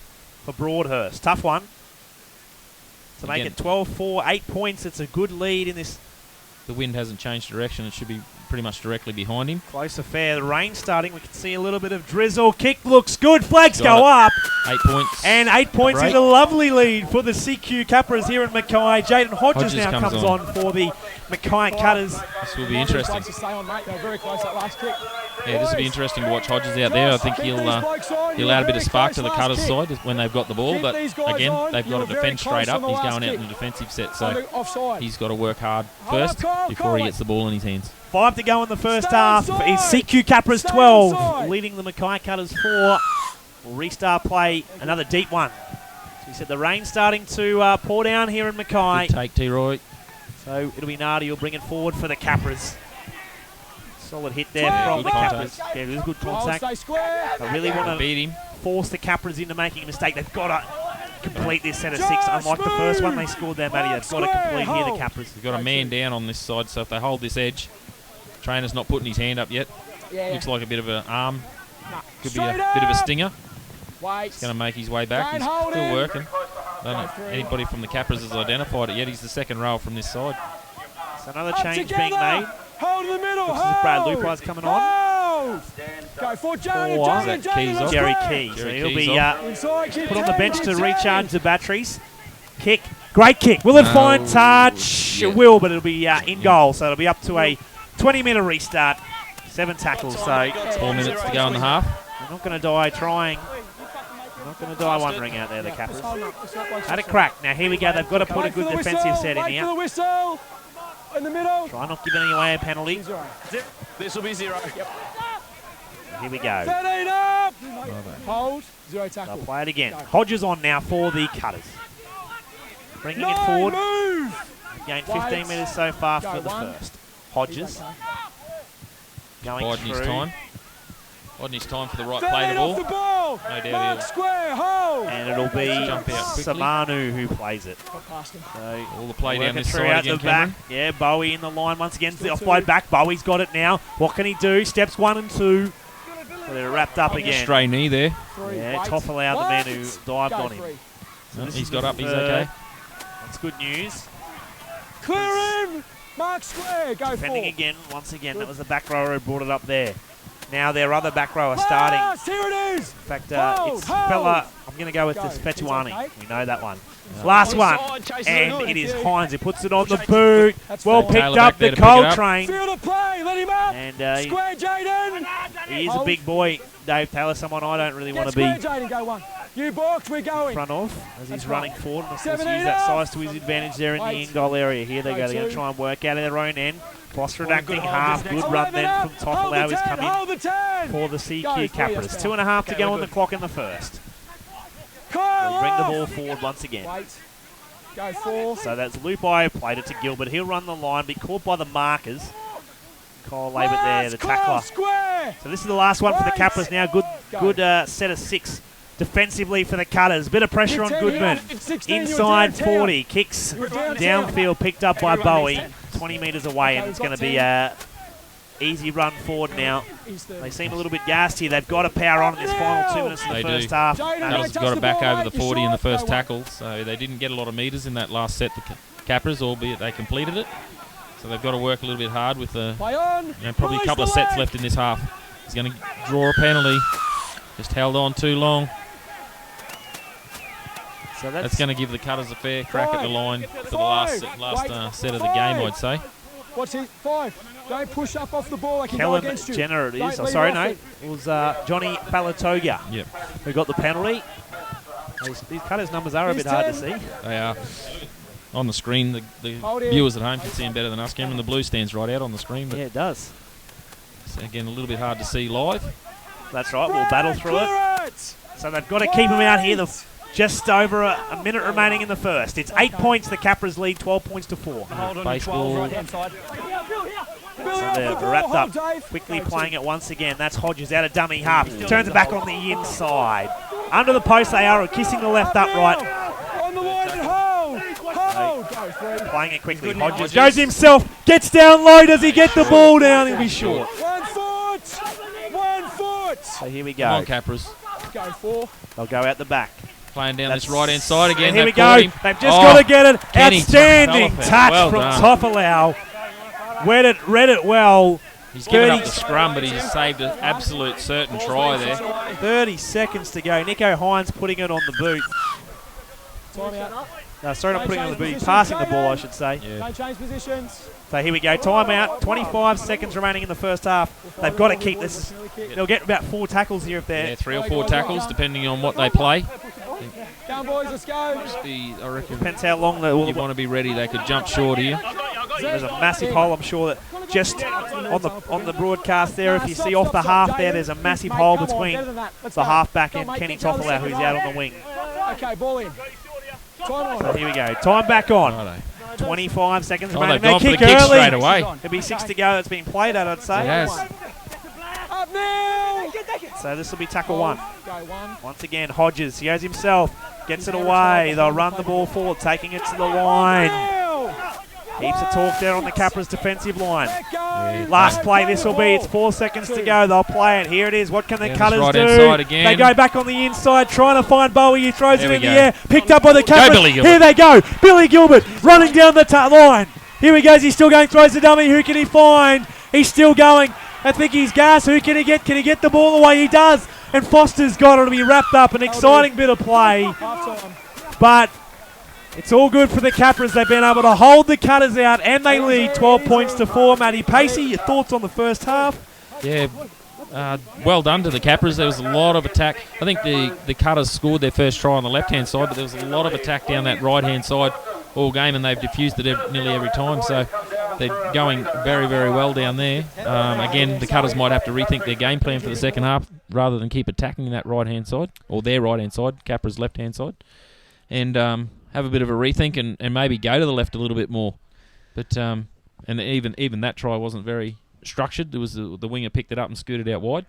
for Broadhurst. Tough one. To make it 12-4, 8 points. It's a good lead in this. The wind hasn't changed direction. It should be pretty much directly behind him. Close affair. The rain starting. We can see a little bit of drizzle. Kick looks good. Flags go up. 8 points. And 8 points is a lovely lead for the CQ Capras here in Mackay. Jayden Hodges now comes on for the Mackay Cutters. This will be interesting. Very close that last kick. Yeah, this will be interesting to watch Hodges out there. I think he'll add a bit of spark to the Cutters side when they've got the ball. But again, they've got to defend straight up. He's going out in a defensive set, so he's got to work hard first before he gets the ball in his hands. 5 to go in the first half. It's CQ Capras 12, leading the Mackay Cutters 4. We'll restart play, another deep one. So we said the rain's starting to pour down here in Mackay. Good take, Teroi. So it'll be Nardi who'll bring it forward for the Capras. Solid hit there from the Capras. Yeah, it was good contact. I really want to beat him. Force the Capras into making a mistake. They've got to complete this set of 6. Unlike the first one they scored there, Matty. They've got to complete here, the Capras. They've got a man down on this side, so if they hold this edge, trainer's not putting his hand up yet. Looks like a bit of an arm. Could be a bit of a stinger. He's going to make his way back. He's still working. I don't know if anybody from the Capras has identified it yet. He's the second row from this side. So another change being made. Hold in the middle. Looks as if Brad Lupi's coming on. Go for Jerry Keys. So he'll be put on the bench to recharge the batteries. Kick. Great kick. Will it find touch? Yeah. It will, but it'll be in goal. So it'll be up to a 20-minute restart. 7 tackles. So 4 minutes to go in the half. They're not going to die trying. They're not going to die wondering out there, the Capras. Had a crack. Now here we go. They've got to put a good defensive set in here. In the middle. Try not giving away a penalty. This will be 0. Yep. Here we go. 13 up. Hold. 0 tackle. They'll play it again. Hodges on now for the Cutters. Bringing it forward. gained 15 metres so far for the one. first. Hodges going Biding his through. time. Biding his time for the right play of the off the ball. ball. No doubt Mark he'll square, hold. And it'll be Jump out quickly. Saumalu who plays it. Got past him. So all the play down working this through side out again, the back. Cameron. Yeah, Bowie in the line once again. The Still offload two. back. Bowie's got it now. What can he do? Steps 1 and 2. So they're wrapped up again. Stray knee there. Three. Yeah, Wait. Tofilau, the man who dived Go on him. three. No, this he's is got the up. He's third. okay. That's good news. Clear him. Mark square. Go Defending 4. again, once again. That was the back rower who brought it up there. Now their other back row are starting. Last, here it is. In fact, Hold, it's hold. fella. I'm going to go with Go. this Fetuani. It's okay. We know that one. Last one. And it is Hynes who puts it on the boot. That's Well fine. picked Taylor up back there the to pick it coal up. train. Field of play. Let him up. And Square, Jayden. he is a big boy, Dave Taylor. Someone I don't really Get want to be square, Jayden. Go 1. You balked. We're going. front of as he's That's running right. forward. And of course, 17 use that up. size to his advantage there in the Wait. end goal area. Here they Go go. They're going to two. try and work out of their own end. Foster acting good half. Hodges Good next. run 11 then up. from Hold Tofilau. the He's 10. come in Hold the 10. for the Go, CQ three, Capras. that's 2.5 to Okay, go we're on the good. clock in the first. Kyle They bring the off. ball forward once again. Wait. Go 4. So that's Lupai who played it to Gilbert. He'll run the line, be caught by the markers. Kyle Laybutt there, the tackler. Square. So this is the last one for the Right. Capras now. Good set of 6 defensively for the Cutters. Bit of pressure on You're 10 Goodman. here. It's 16, you're Inside downtown. 40. Kicks You're downtown. downfield, picked up by Everyone Bowie. needs 20 metres away, and Okay, it's we've going to got be a easy run forward now. He's the They seem a little bit gassed here. They've got to power on in this final 2 minutes of the They first do. half. Jayden, No, mate, Cutters touch got the it back ball, over mate. the You're 40 in the short. first Go one. tackle, so they didn't get a lot of metres in that last set, the Capras, albeit they completed it. So they've got to work a little bit hard with the Play on. probably a Release couple the of sets leg. left in this half. He's going to draw a penalty. Just held on too long. So That's going to give the Cutters a fair crack at the line for the last set of the game, I'd say. What's it? 5. Don't push up off the ball. I can go Kellen against you. Jenner it Don't is. lead Sorry, off no. it. It was Johnny Faletagoa'i Yep, who got the penalty. These Cutters numbers are a He's bit hard to 10. see. they are. On the screen, the Hold him. viewers at home can see them better than us. Cameron, the blue stands right out on the screen, but Yeah, it does. it's, again, a little bit hard to see live. That's right. We'll battle through it. Clear it. So they've got to keep him out here. Just over a minute remaining in the first. It's 8 points. The Capras lead 12 points to 4. Hold on, Baseball. 12, right hand side. Billy So off they're the ball. wrapped Hold, up. Dave. Quickly Go playing two. it once again. That's Hodges out of dummy half. Turns it back on the inside. Under the post they are, kissing the left upright. On the line and hold. Hold. Go 3. Playing it quickly. Good now, Hodges Hodges. goes himself. Gets down low. Does he get the ball down? He'll be short. 1 foot. 1 foot. So here we Come on, go. Capras. Go 4. They'll go out the back. Playing down That's- this right-hand side again. And here we They've caught go. him. They've just Oh, got to get it. Kenny Outstanding Tofilau. touch Well from done. Tofilau. Read it well. He's given up 30 the scrum, but he's saved an absolute certain try there. 30 seconds to go. Nicho Hynes putting it on the boot. Time out. No, sorry, not putting it on the boot. He's passing the ball, I should say. Yeah. Don't change positions. So here we go. Timeout. 25 seconds remaining in the first half. They've got to keep this. They'll get about 4 tackles here if Yeah, they're. 3 or 4 tackles, depending on what they play. Come on, boys. Let's go. I reckon Depends how long the. you want to be ready. They could jump short here. There's a massive hole. I'm sure that just on the broadcast there, if you see off the half there, there's a massive hole between the halfback and Kenny Tofilau, who's out on the wing. Okay, ball in. Time on. So here we go. Time back on. Righto. 25 seconds Oh, remaining. they've gone for the kick kick early. straight away. There'll be 6 to go. It's been played at, I'd say. It has. Up now. So this will be tackle 1. Go 1. Once again, Hodges. He goes himself. Gets it away. They'll run the ball forward, taking it to the line. Now. Heaps of talk there on the Capras defensive line. Let go. Last play this will be. It's 4 seconds to go. They'll play it. Here it is. What can the Yeah, Cutters this do? right-hand side again. They go back on the inside, trying to find Bowie. He throws There it in we the go. air. Picked up by the Capras. Billy Gilbert. Here they go. Billy Gilbert running down the line. Here he goes. He's still going. Throws the dummy. Who can he find? He's still going. I think he's gas. Who can he get? Can he get the ball away? He does. And Foster's got it to be wrapped up. An exciting bit of play. Half time. But it's all good for the Capras. They've been able to hold the Cutters out, and they lead 12 points to 4. Matty Pacey, your thoughts on the first half? Yeah, well done to the Capras. There was a lot of attack. I think the Cutters scored their first try on the left-hand side, but there was a lot of attack down that right-hand side all game, and they've diffused it nearly every time. So they're going very, very well down there. Again, the Cutters might have to rethink their game plan for the second half rather than keep attacking that right-hand side, or their right-hand side, Capras' left-hand side, and have a bit of a rethink and maybe go to the left a little bit more. But and even that try wasn't very structured. It was the winger picked it up and scooted out wide.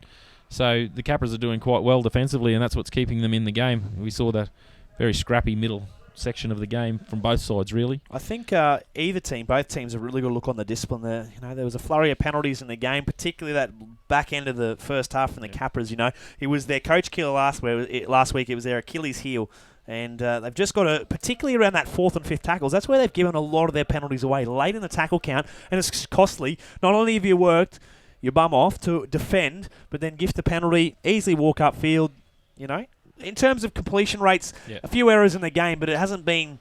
So the Capras are doing quite well defensively, and that's what's keeping them in the game. We saw that very scrappy middle section of the game from both sides, really. I think both teams have really got to look on the discipline there. You know, there was a flurry of penalties in the game, particularly that back end of the first half from the Capras. You know, it was their coach killer last week. It was their Achilles heel. And they've just got to, particularly around that 4th and 5th tackles, that's where they've given a lot of their penalties away late in the tackle count, and it's costly. Not only have you worked your bum off to defend, but then gift the penalty, easily walk up field, you know. In terms of completion rates, a few errors in the game, but it hasn't been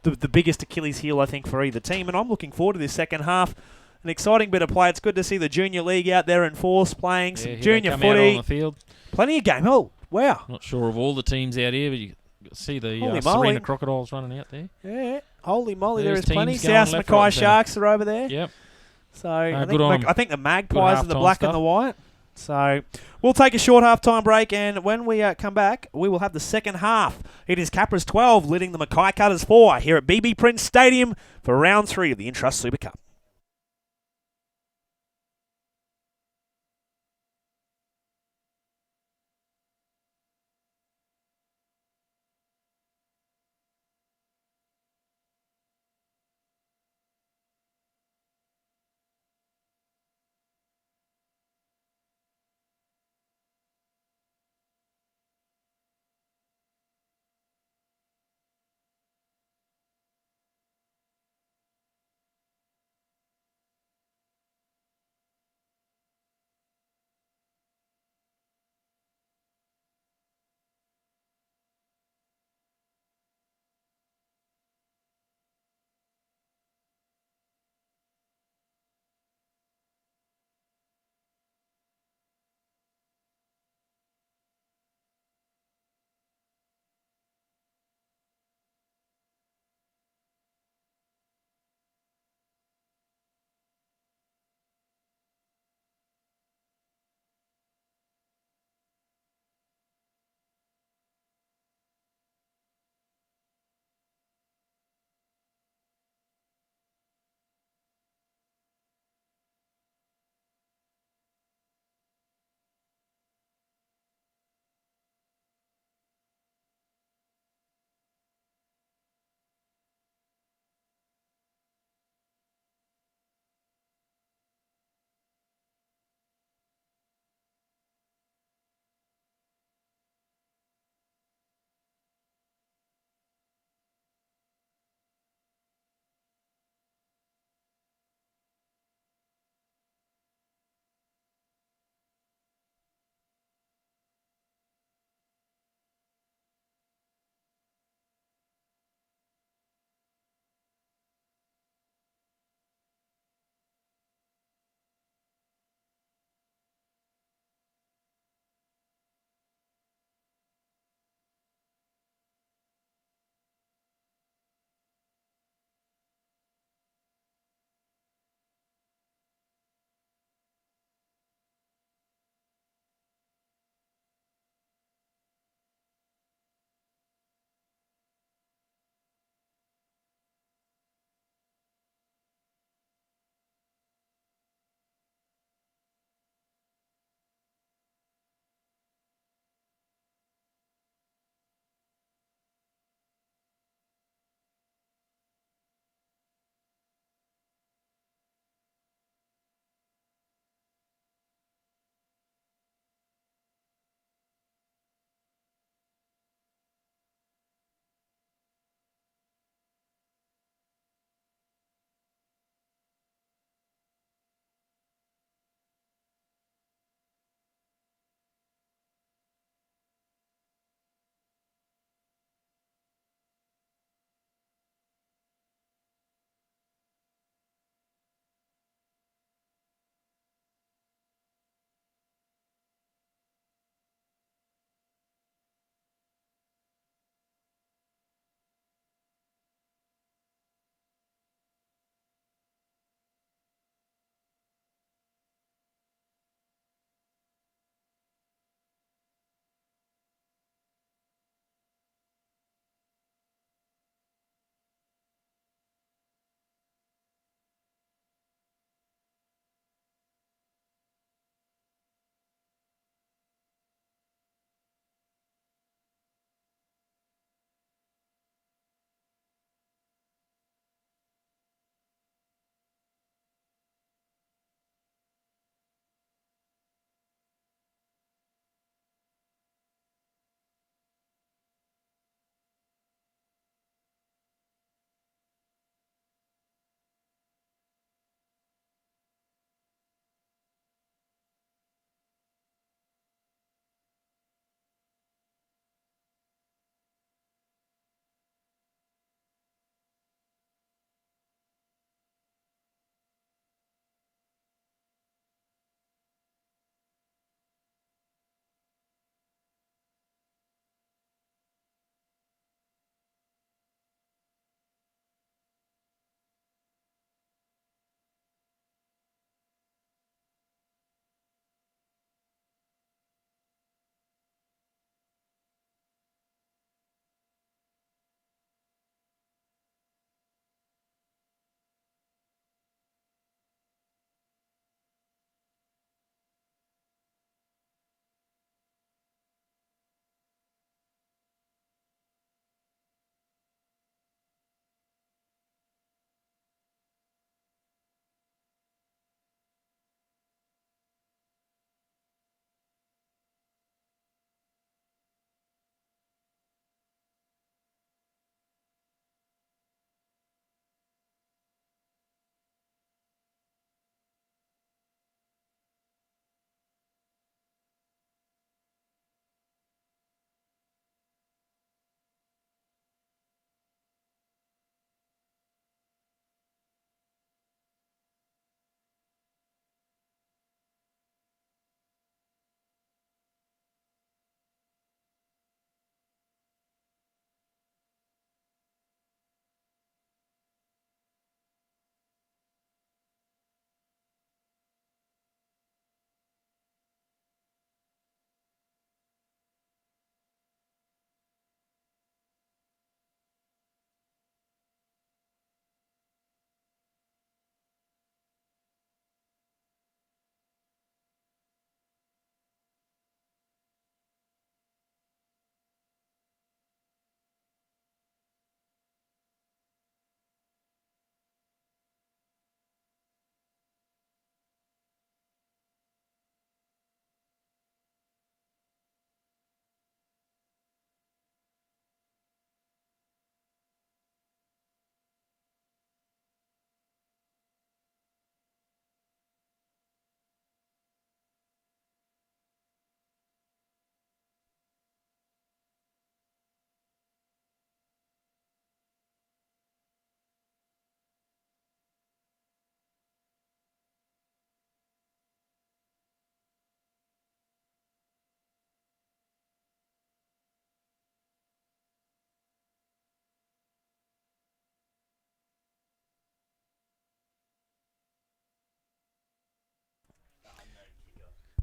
the biggest Achilles heel, I think, for either team. And I'm looking forward to this second half. An exciting bit of play. It's good to see the junior league out there in force, playing some junior come footy. Out on the field. Plenty of game. Oh, wow. Not sure of all the teams out here, but you see the Holy Serena moly. Crocodiles running out there. Yeah. Holy moly, there There's is plenty. teams going South left, Mackay right and Sharks are over there. Yep. So good I think the Magpies are the halftime black stuff. and the white. So we'll take a short halftime break, and when we come back, we will have the second half. It is Capras 12 leading the Mackay Cutters 4 here at BB Prince Stadium for round 3 of the Intrust Super Cup.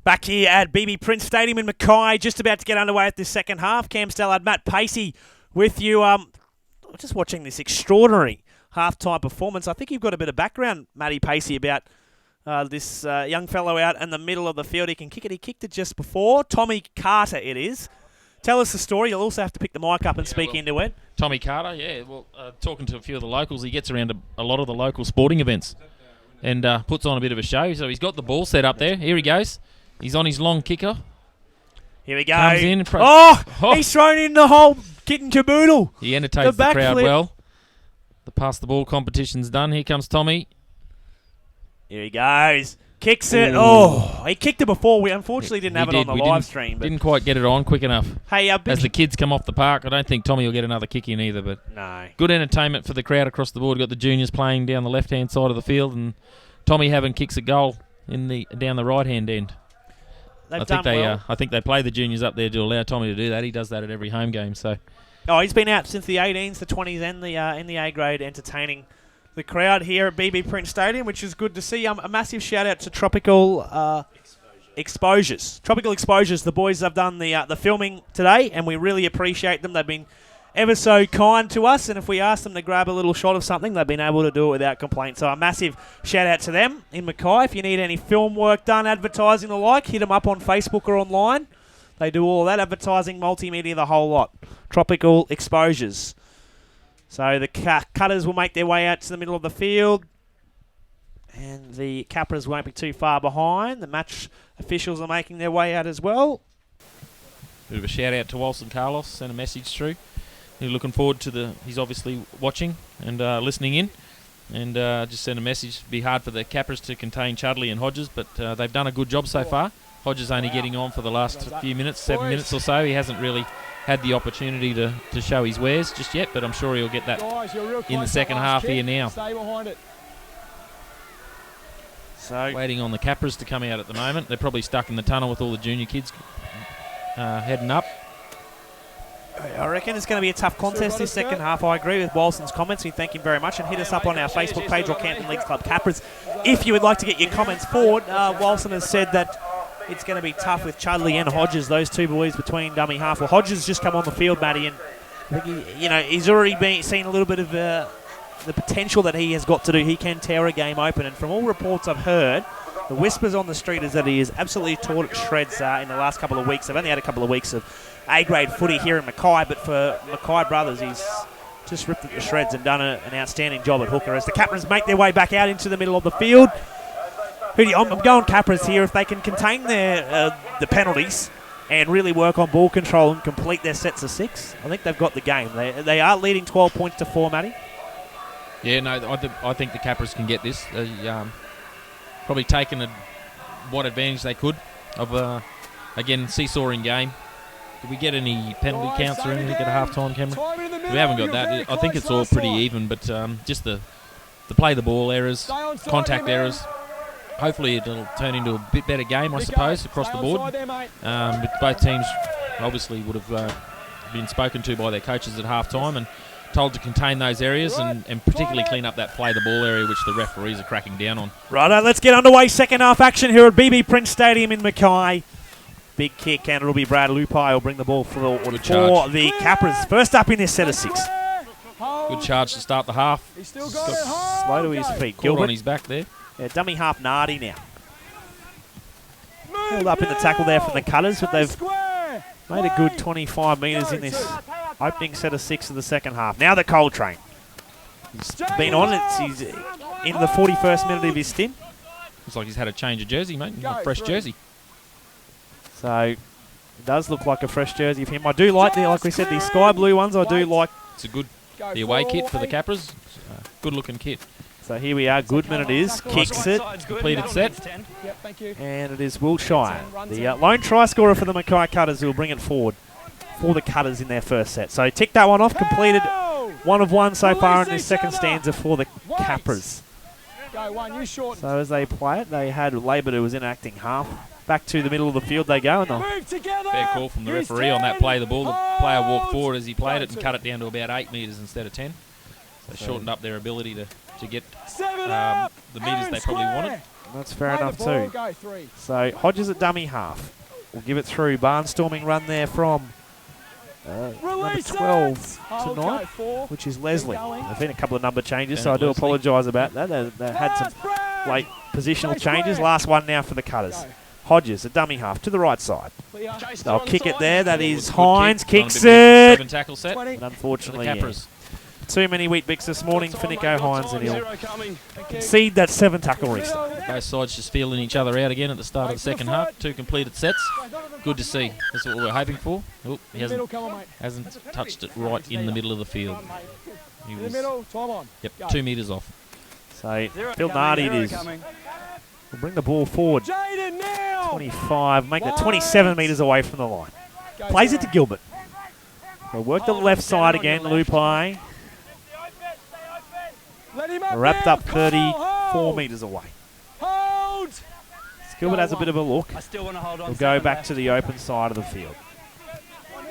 Back here at BB Prince Stadium in Mackay, just about to get underway at this second half. Cam Stallard, Matt Pacey with you. Just watching this extraordinary half-time performance. I think you've got a bit of background, Matty Pacey, about this young fellow out in the middle of the field. He can kick it. He kicked it just before. Tommy Carter it is. Tell us the story. You'll also have to pick the mic up and speak into it. Tommy Carter, yeah. Well, talking to a few of the locals, he gets around a lot of the local sporting events and puts on a bit of a show. So he's got the ball set up there. Here he goes. He's on his long kicker. Here we go. Comes in. He's thrown in the whole kit and caboodle. He entertains the crowd well. The pass the ball competition's done. Here comes Tommy. Here he goes. Kicks it. Oh, he kicked it before. We unfortunately didn't have it on the live stream. Didn't quite get it on quick enough. Hey, as the kids come off the park, I don't think Tommy will get another kick in either. But no. Good good entertainment for the crowd across the board. Got the juniors playing down the left-hand side of the field, and Tommy having kicks a goal in down the right-hand end. I think they play the juniors up there to allow Tommy to do that. He does that at every home game. So, he's been out since the 18s, the 20s, and in the A grade, entertaining the crowd here at BB Prince Stadium, which is good to see. A massive shout out to Tropical Exposures. Tropical Exposures. The boys have done the filming today, and we really appreciate them. They've been ever so kind to us, and if we ask them to grab a little shot of something, they've been able to do it without complaint. So a massive shout out to them in Mackay. If you need any film work done, advertising the like, hit them up on Facebook or online. They do all that, advertising, multimedia, the whole lot. Tropical Exposures. So the Cutters will make their way out to the middle of the field, and the Capras won't be too far behind. The match officials are making their way out as well. Bit of a shout out to Wilson Carlos, sent a message through. He's looking forward to he's obviously watching and listening in, and just sent a message. It'd be hard for the Capras to contain Chudleigh and Hodges, but they've done a good job so far. Hodges only getting on for the last few minutes, 7 minutes or so. He hasn't really had the opportunity to show his wares just yet, but I'm sure he'll get that in the second half here now. So waiting on the Capras to come out at the moment. They're probably stuck in the tunnel with all the junior kids heading up. I reckon it's going to be a tough contest this second half. I agree with Walson's comments. We thank him very much, and hit us up on our Facebook page, Rockhampton Leagues Club Capras, if you would like to get your comments forward. Walson has said that it's going to be tough with Chudleigh and Hodges, those two boys between dummy half. Well, Hodges just come on the field, Matty, and I think he's already seen a little bit of the potential that he has got to do. He can tear a game open, and from all reports I've heard, the whispers on the street is that he is absolutely torn at shreds in the last couple of weeks. They've only had a couple of weeks of A-grade footy here in Mackay, but for Mackay brothers, he's just ripped it to shreds and done an outstanding job at hooker as the Capras make their way back out into the middle of the field. I'm going Capras here. If they can contain the penalties and really work on ball control and complete their sets of 6, I think they've got the game. They are leading 12 points to 4, Matty. Yeah, no, I think the Capras can get this. Probably taken what advantage they could of, again, seesawing game. Did we get any penalty counts or anything at half-time, Cameron? We haven't got that. I think it's all pretty even, but just the play the ball errors, contact errors. Hopefully it'll turn into a bit better game, I suppose, across the board. But both teams obviously would have been spoken to by their coaches at half-time and told to contain those areas and particularly clean up that play the ball area, which the referees are cracking down on. Righto, let's get underway. Second half action here at BB Prince Stadium in Mackay. Big kick, and it'll be Brad Lupai will bring the ball for the Capras. First up in this set of 6. Good charge to start the half. Slow to his feet. Gilbert on his back there. Yeah, dummy half Nardi now. Held up in the tackle there from the Cutters, but they've made a good 25 metres in this opening set of 6 of the second half. Now the Coltrane. He's been on it. He's in the 41st minute of his stint. Looks like he's had a change of jersey, mate. A fresh jersey. So it does look like a fresh jersey for him. I do like like we said, these sky blue ones. I do like. It's a good the away kit for the Capras. Good looking kit. So here we are. Goodman it is. Kicks it. Completed set. Yep, thank you. And it is Wiltshire, the lone try scorer for the Mackay Cutters, who will bring it forward for the Cutters in their first set. So tick that one off. Completed 1 of 1 so far in this second stanza for the Capras. So as they play it, they had Laybutt, who was enacting half. Back to the middle of the field they go. And fair call from the referee on that play. The ball, the player walked forward as he played it and cut it down to about 8 metres instead of 10. So shortened up their ability to get the metres they probably wanted. That's fair Play enough the ball, too. Go 3. So Hodges at dummy half. We'll give it through. Barnstorming run there from number Release 12 it. tonight, Go 4. which is Leslie. going. There's been a couple of number changes, so I Bennett do Leslie. apologise about that. They had some late positional changes. Last one now for the Cutters. Go. Hodges, a dummy half to the right side. Clear. They'll kick it there. That is Good Hynes. kick. Kicks On a bit more it. 7 tackle set. 20. But unfortunately, For the yeah. Capras. Too many wheat bix this morning for Nicho Hynes, and he'll Zero coming. concede that 7 tackle restart. Middle. Both sides just feeling each other out again at the start of the second half. 2 completed sets. Good to see. That's what we were hoping for. Oh, he Middle, come on, mate. hasn't touched it right in the middle of the field. He In the was, middle, time on. yep, Go. 2 metres off. So Phil Nardi will bring the ball forward. Jayden now. 25, make that 27 metres away from the line. Go Plays it to zero. Gilbert. They'll work the left side again. Lupai Let him up wrapped now. up 34 Hold. metres away. Hold. Gilbert has a bit of a look. I still want to hold on. We'll go back to the open side of the field.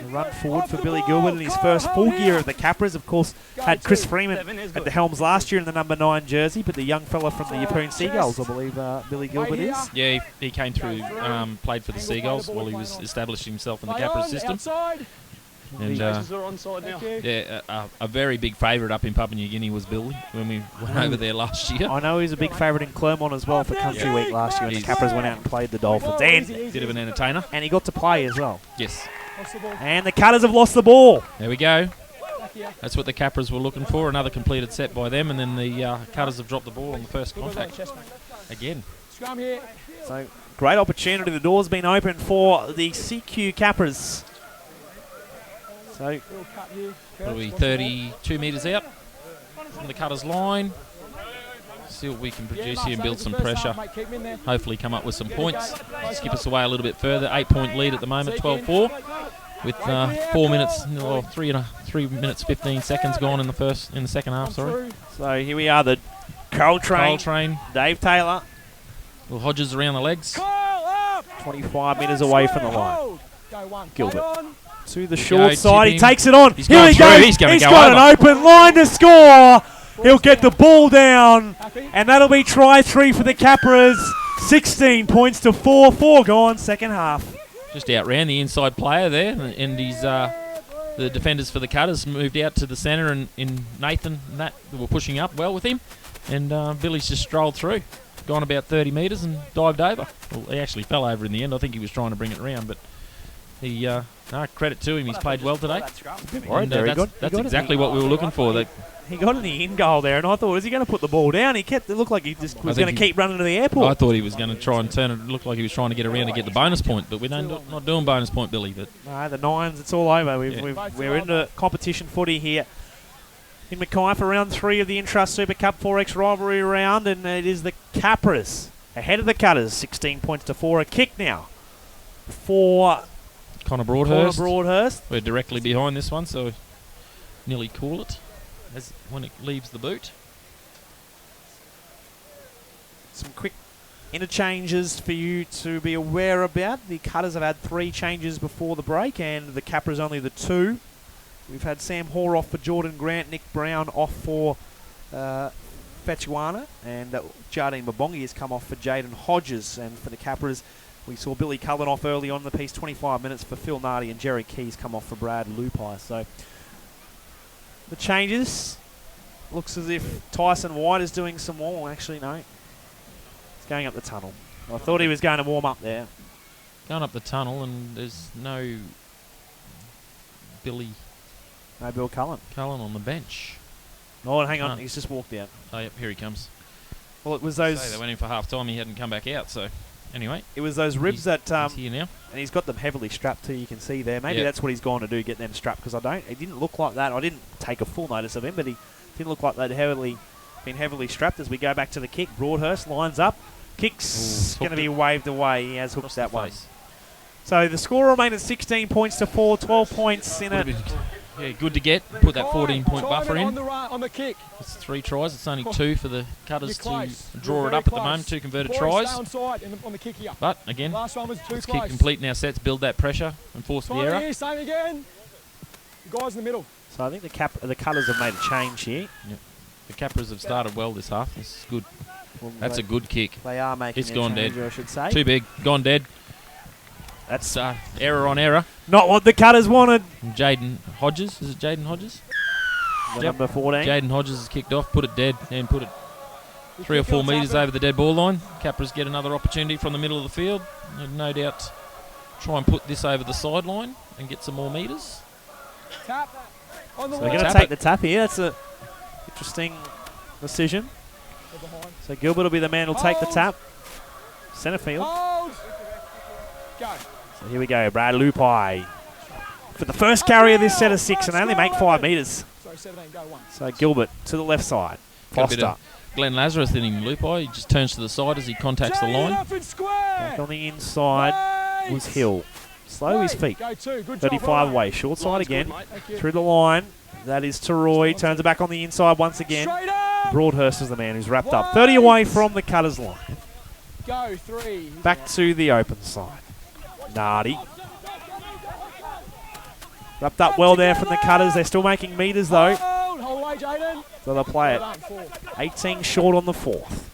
The run forward for Billy Gilbert in his first full year at the Capras. Of course, had Chris Freeman at the helms last year in the number 9 jersey, but the young fella from the Yeppoon Seagulls, I believe Billy Gilbert is. Yeah, he came through, played for the Seagulls while he was establishing himself in the Play Capras on, system. outside. And Chases are onside now. Thank you. yeah, a very big favourite up in Papua New Guinea was Billy when we went over there last year. I know he's a big favourite in Clermont as well for Country Yeah. Week last year, and the He's- Capras went out and played the Dolphins. Easy, And, easy, Bit of an easy. entertainer. and he got to play as well. Yes. Lost the ball. And the Cutters have lost the ball. There we go. Back here. That's what the Capras were looking for. Another completed set by them, and then the Cutters have dropped the ball on the first Good work on the contact chest, mate. again. Scrum here. So, great opportunity. The door's been open for the CQ Capras. So, Little cut here. What are we, Watch the ball. 32 metres out from the Cutters line. See what we can Yeah, produce Mark, here and build that some was the first pressure. half, mate. Keep him in there. Hopefully come up with some points. Skip us away a little bit further. 8-point lead at the moment, 12-4. With 4 minutes, or 3 minutes 15 seconds gone in the second half. Sorry. Through. so here we are, the Coltrane, Coltrane. Dave Taylor, Well, Hodges around the legs. Kyle up. 25 metres away from the line. Hold. Go one. Gilbert. Play on. To the short tip side, he him. takes it on. He's Here gone he through. goes. He's gonna go got over. an open line to score. He'll get the ball down, Happy. and that'll be try 3 for the Capras. 16 points to 4. 4 gone, second half. Just outran the inside player there, and he's the defenders for the Cutters moved out to the centre, and in Nathan and that were pushing up well with him, and Billy's just strolled through, gone about 30 metres and dived over. Well, he actually fell over in the end. I think he was trying to bring it round, but he credit to him. He's played well today. Right, And, there he got. that's he got exactly what we were looking for. That He got in the in goal there, and I thought, is he going to put the ball down? He kept. It looked like he just was think going to he- keep running to the I airport. thought he was going to try and turn it. It looked like he was trying to get around to get the bonus point, but we're not doing bonus point, Billy. But No, the nines, it's all over. Yeah. We're into competition footy here in Mackay for round 3 of the Intrust Super Cup 4X rivalry round, and it is the Capras ahead of the Cutters, 16 points to 4. A kick now for Connor Connor Broadhurst. Broadhurst. We're directly behind this one, so nearly call it as when it leaves the boot. Some quick interchanges for you to be aware about. The Cutters have had 3 changes before the break, and the Capras only the 2. We've had Sam Hoare off for Jordan Grant, Nick Brown off for Fetuani, and Jardine Bobongie has come off for Jayden Hodges. And for the Capras, we saw Billy Cullen off early on in the piece, 25 minutes for Phil Nardi, and Jerry Keys come off for Brad Lupai. So the changes, looks as if Tyson White is doing some more. Actually, no. He's going up the tunnel. I thought he was going to warm up there. Going up the tunnel, and there's no Billy No Bill Cullen. Cullen on the bench. Oh, hang on. No. He's just walked out. Oh, yep, here he comes. Well, it was So those. they went in for half time. He hadn't come back out. So anyway, It was those ribs he's that. here now. And he's got them heavily strapped too. You can see there. Maybe Yep. that's what he's gone to do. Get them strapped because It didn't look like that. I didn't take a full notice of him, but he didn't look like they'd been heavily strapped. As we go back to the kick, Broadhurst lines up. Kicks Ooh, going to hooked be it. waved away. He has hooked Across that the one. face. So the score remained at 16 points to 4. 12 points in Would've it. been- yeah, good to get. Put that 14-point buffer On in. the right, on the kick. It's 3 tries. It's only 2 for the Cutters You're to close. draw You're it very up at the close. moment. 2 converted Corey, tries. stay on side on the kick here. But again, Last one was too let's close. keep completing our sets, build that pressure, and force the Try error. here, same again. The guys in the middle. So I think the Cutters have made a change here. The Capras have started well this half. This is good. Well, That's a good kick. They are making It's a gone change, dead. I should say. Too big. Gone dead. That's Error on error. not what the Cutters wanted. Jayden Hodges. Is it Jayden Hodges? The number 14. Jayden Hodges has kicked off, put it dead, and put it 3 or 4 metres over the dead ball line. Capras get another opportunity from the middle of the field. And no doubt try and put this over the sideline and get some more metres. Tap. On the So they're wall. going to take the tap here. That's a interesting decision. So Gilbert will be the man who'll take the tap. Centre field. Hold. Go. So here we go. Brad Lupai for the first carry of this set of 6, and they only make 5 metres. Sorry, 17, go 1. So Gilbert to the left side. Got a bit Foster of Glenn Lazarus in him, Lupai. He just turns to the side as he contacts the line. back on the inside was Hill. Slow his feet. Go 2. Good 35 job, away. Short side again. Thank you. Through the line. That is Teroi. Turns it back on the inside once again. Straight up. Broadhurst is the man who's wrapped up. 30 away from the Cutters line. Go 3. Back to the open side. Nardi. Wrapped up well there from the Cutters. They're still making metres though. Hold away, Jayden. So they'll play it. Well done, 4. 18 short on the 4th.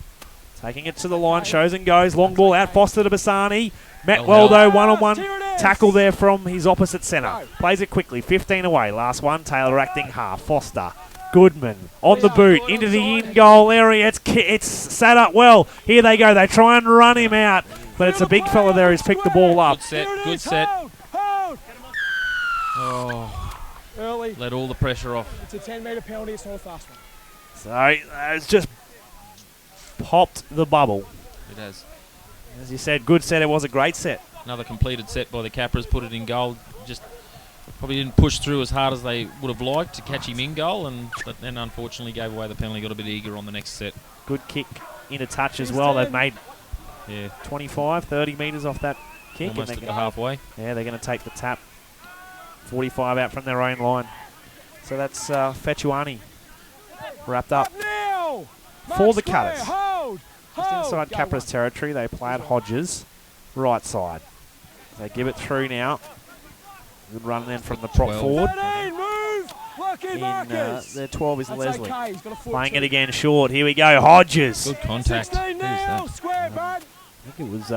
Taking it to the line. Shows and goes. Long ball out. Foster to Bassani. Met well though. One-on-one tackle there from his opposite centre. Plays it quickly. 15 away. Last one. Taylor acting half. Foster. Goodman on the boot into the in-goal area. It's sat up well. Here they go. They try and run him out. But it's a big fella there who's picked the ball up. Good set, good set. Hold. Oh, Early. let all the pressure off. It's a 10-metre penalty. It's not a fast one. So it's just popped the bubble. It has. As you said, good set. It was a great set. Another completed set by the Capras, put it in goal. Just probably didn't push through as hard as they would have liked to catch him in goal, and but then unfortunately gave away the penalty. Got a bit eager on the next set. Good kick into touch as well. They've made Yeah, 25, 30 metres off that kick. almost and at the halfway. yeah, they're going to take the tap. 45 out from their own line. So that's Fetuani wrapped up Now. for the Square. Cutters. Hold. Just Hold. inside Go Capras 1. territory. They play at Hodges, right side. They give it through now. Good run then from the prop 12. forward. 13, move. Work in Marcus. Their 12 is That's Leslie. okay. He's got a foot Playing too. it again short. Here we go. Hodges. Good contact. 16 Who's now. that? Square, bud. I think it was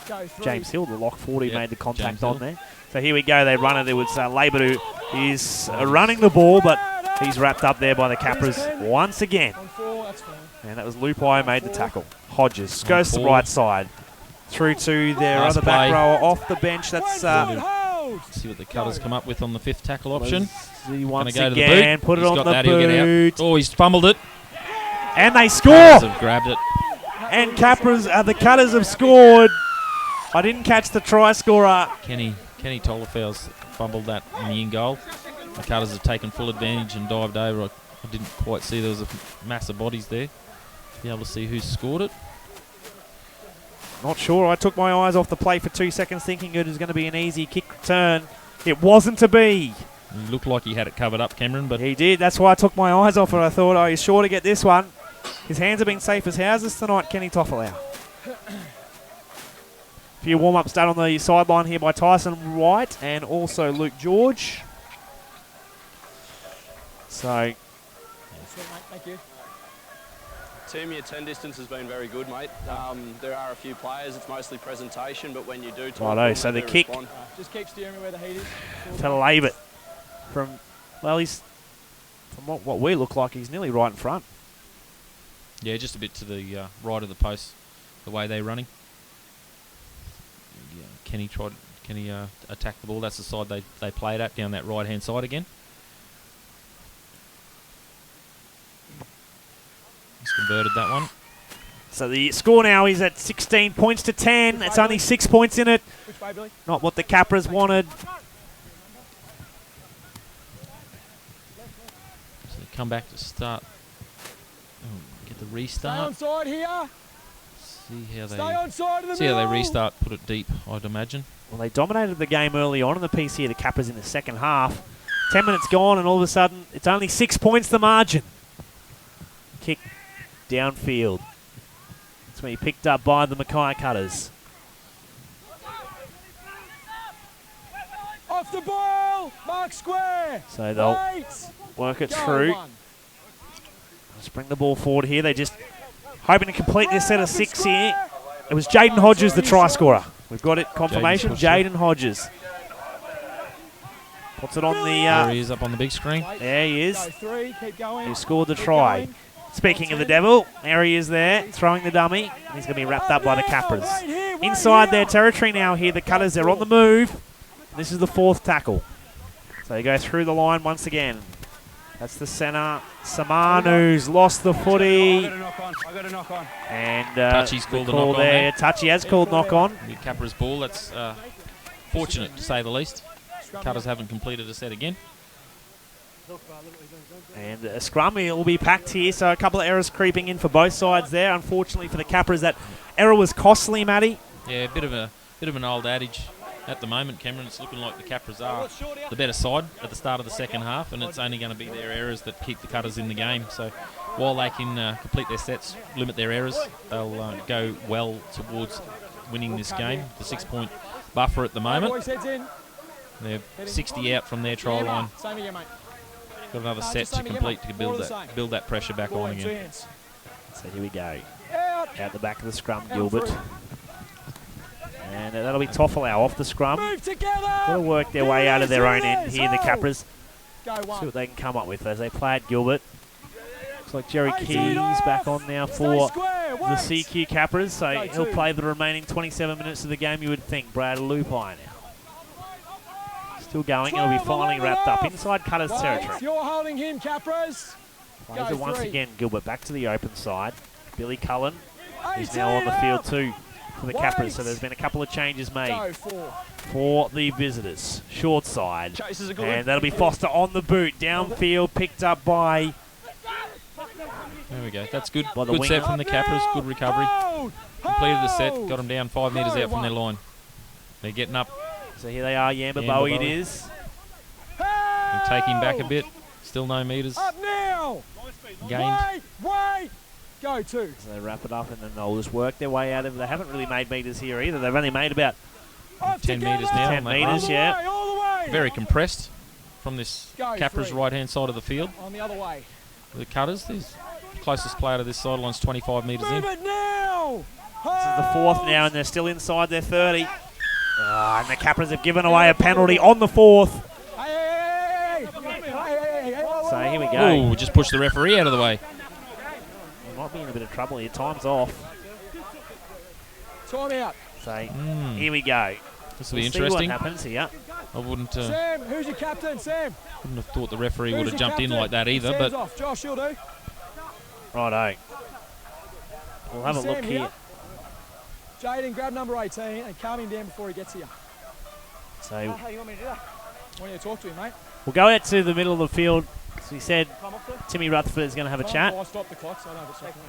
Go 3. James Hill, the lock 40, Yep, made the contact James on Hill. there. So here we go. They run it. It was Laybutt who is running the ball, but he's wrapped up there by the Capras once again. On 4, that's fine. And that was Lupai who made the tackle. Hodges goes to the 4. right side. Through to their Nice other back play. rower off the bench. That's Hold. See what the Cutters come up with on the 5th tackle option. Leslie once Gonna go to the again. boot. Put it He's on got the that. He'll get out. boot. Oh, he's fumbled it. And they score. Cutters have grabbed it. And Capras, the Cutters have scored. I didn't catch the try scorer. Kenny Tofilau fumbled that in the in-goal. The Cutters have taken full advantage and dived over. I didn't quite see there was a mass of bodies there. Be able to see who scored it. Not sure. I took my eyes off the play for 2 seconds thinking it was going to be an easy kick return. It wasn't to be. He looked like he had it covered up, Cameron, but He did. That's why I took my eyes off it. I thought, oh, he's sure to get this one. His hands have been safe as houses tonight, Kenny Tofilau. A few warm-ups done on the sideline here by Tyson White and also Luke George. So, Sweet, mate. Thank you. Team, your 10 distance has been very good, mate. There are a few players, it's mostly presentation, but when you do talk Righto, to so them, the they kick respond. Just keep steering me where the heat is. to Laybutt from, well, he's, from what we look like, he's nearly right in front. yeah, just a bit to the right of the post, the way they're running. Yeah, Kenny attacked the ball. That's the side they played at, down that right-hand side again. He's converted that one. So the score now is at 16 points to 10. It's only 6 points in it. Which way, Billy? Not what the Capras wanted. So they come back to start. Get the Stay restart. on side here. See how Stay they on side of the see how they middle. restart. Put it deep, I'd imagine. Well, they dominated the game early on in the piece here, the Capras in the second half. 10 minutes gone, and all of a sudden, it's only 6 points the margin. Kick downfield. That's when he picked up by the Mackay Cutters. Off the ball. Mark square. So they'll Wait. work it Go through. one. Let's bring the ball forward here. They just hoping to complete this set of 6 here. It was Jayden Hodges, the try scorer. We've got it, confirmation, Jayden Hodges. Puts it on the... there he is up on the big screen. There he is. He scored the try. Speaking of the devil, there he is there, throwing the dummy. And he's going to be wrapped up by the Capras. Inside their territory now here, the Cutters, they're on the move. This is the 4th tackle. So they go through the line once again. That's the centre. Samanu's lost the footy. I got a knock on. And Touchy's called a knock on there. there. Touchy has called knock on. The Capras ball. That's fortunate, to say the least. Cutters haven't completed a set again. And a scrum will be packed here, so a couple of errors creeping in for both sides there. Unfortunately for the Capras, that error was costly, Matty. Yeah, a bit of an old adage at the moment, Cameron. It's looking like the Capras are the better side at the start of the second half, and it's only going to be their errors that keep the Cutters in the game. So while they can complete their sets, limit their errors, they'll go well towards winning this game. The 6-point buffer at the moment. They're 60 out from their try line. Got another set to complete to build that pressure back on again. So here we go. Out the back of the scrum, Gilbert. And that'll be Tofilau off the scrum. Got to work their way out of their own end here, the Capras. See what they can come up with as they play at Gilbert. Looks like Jerry Keys back on now for the CQ Capras. So he'll play the remaining 27 minutes of the game, you would think. Brad Lupai now. Still going. It'll be finally wrapped up inside Cutters territory. You're holding him, Capras. Plays it once again. Gilbert back to the open side. Billy Cullen is now on the field too for the Capras. So there's been a couple of changes made for the visitors. Short side. And that'll be Foster on the boot. Downfield picked up by... There we go. That's good. Good set from the Capras. Good recovery. Completed the set. Got them down 5 metres out from their line. They're getting up. So here they are, Yamba Bowie it is. And take him back a bit. Still no metres. Up now! Gained. Wait! Go to. So they wrap it up and then they'll just work their way out of it. They haven't really made metres here either. They've only made about 10 metres now. 10 metres, yeah. All the way. Very compressed from this Capras right-hand side of the field. On the other way. The Cutters, the closest player to this sideline's 25 metres in. Move it now! This is the 4th now and they're still inside their 30. And the Capras have given away a penalty on the 4th. So here we go. Oh, just pushed the referee out of the way. He might be in a bit of trouble here. Time's off. Time out. So here we go. This will be See interesting. what happens here. I wouldn't Sam, who's your captain? Sam. Wouldn't have thought the referee would have jumped in like that either. Sam's But off. Josh, you'll do. Righto. We'll have a look here. Jayden, grab number 18 and calm him down before he gets here. So How you want me to do that? I want you to talk to him, mate. we'll go out to the middle of the field. As we said, Timmy Rutherford is going to have a chat. I stop the clock, so I don't have a second.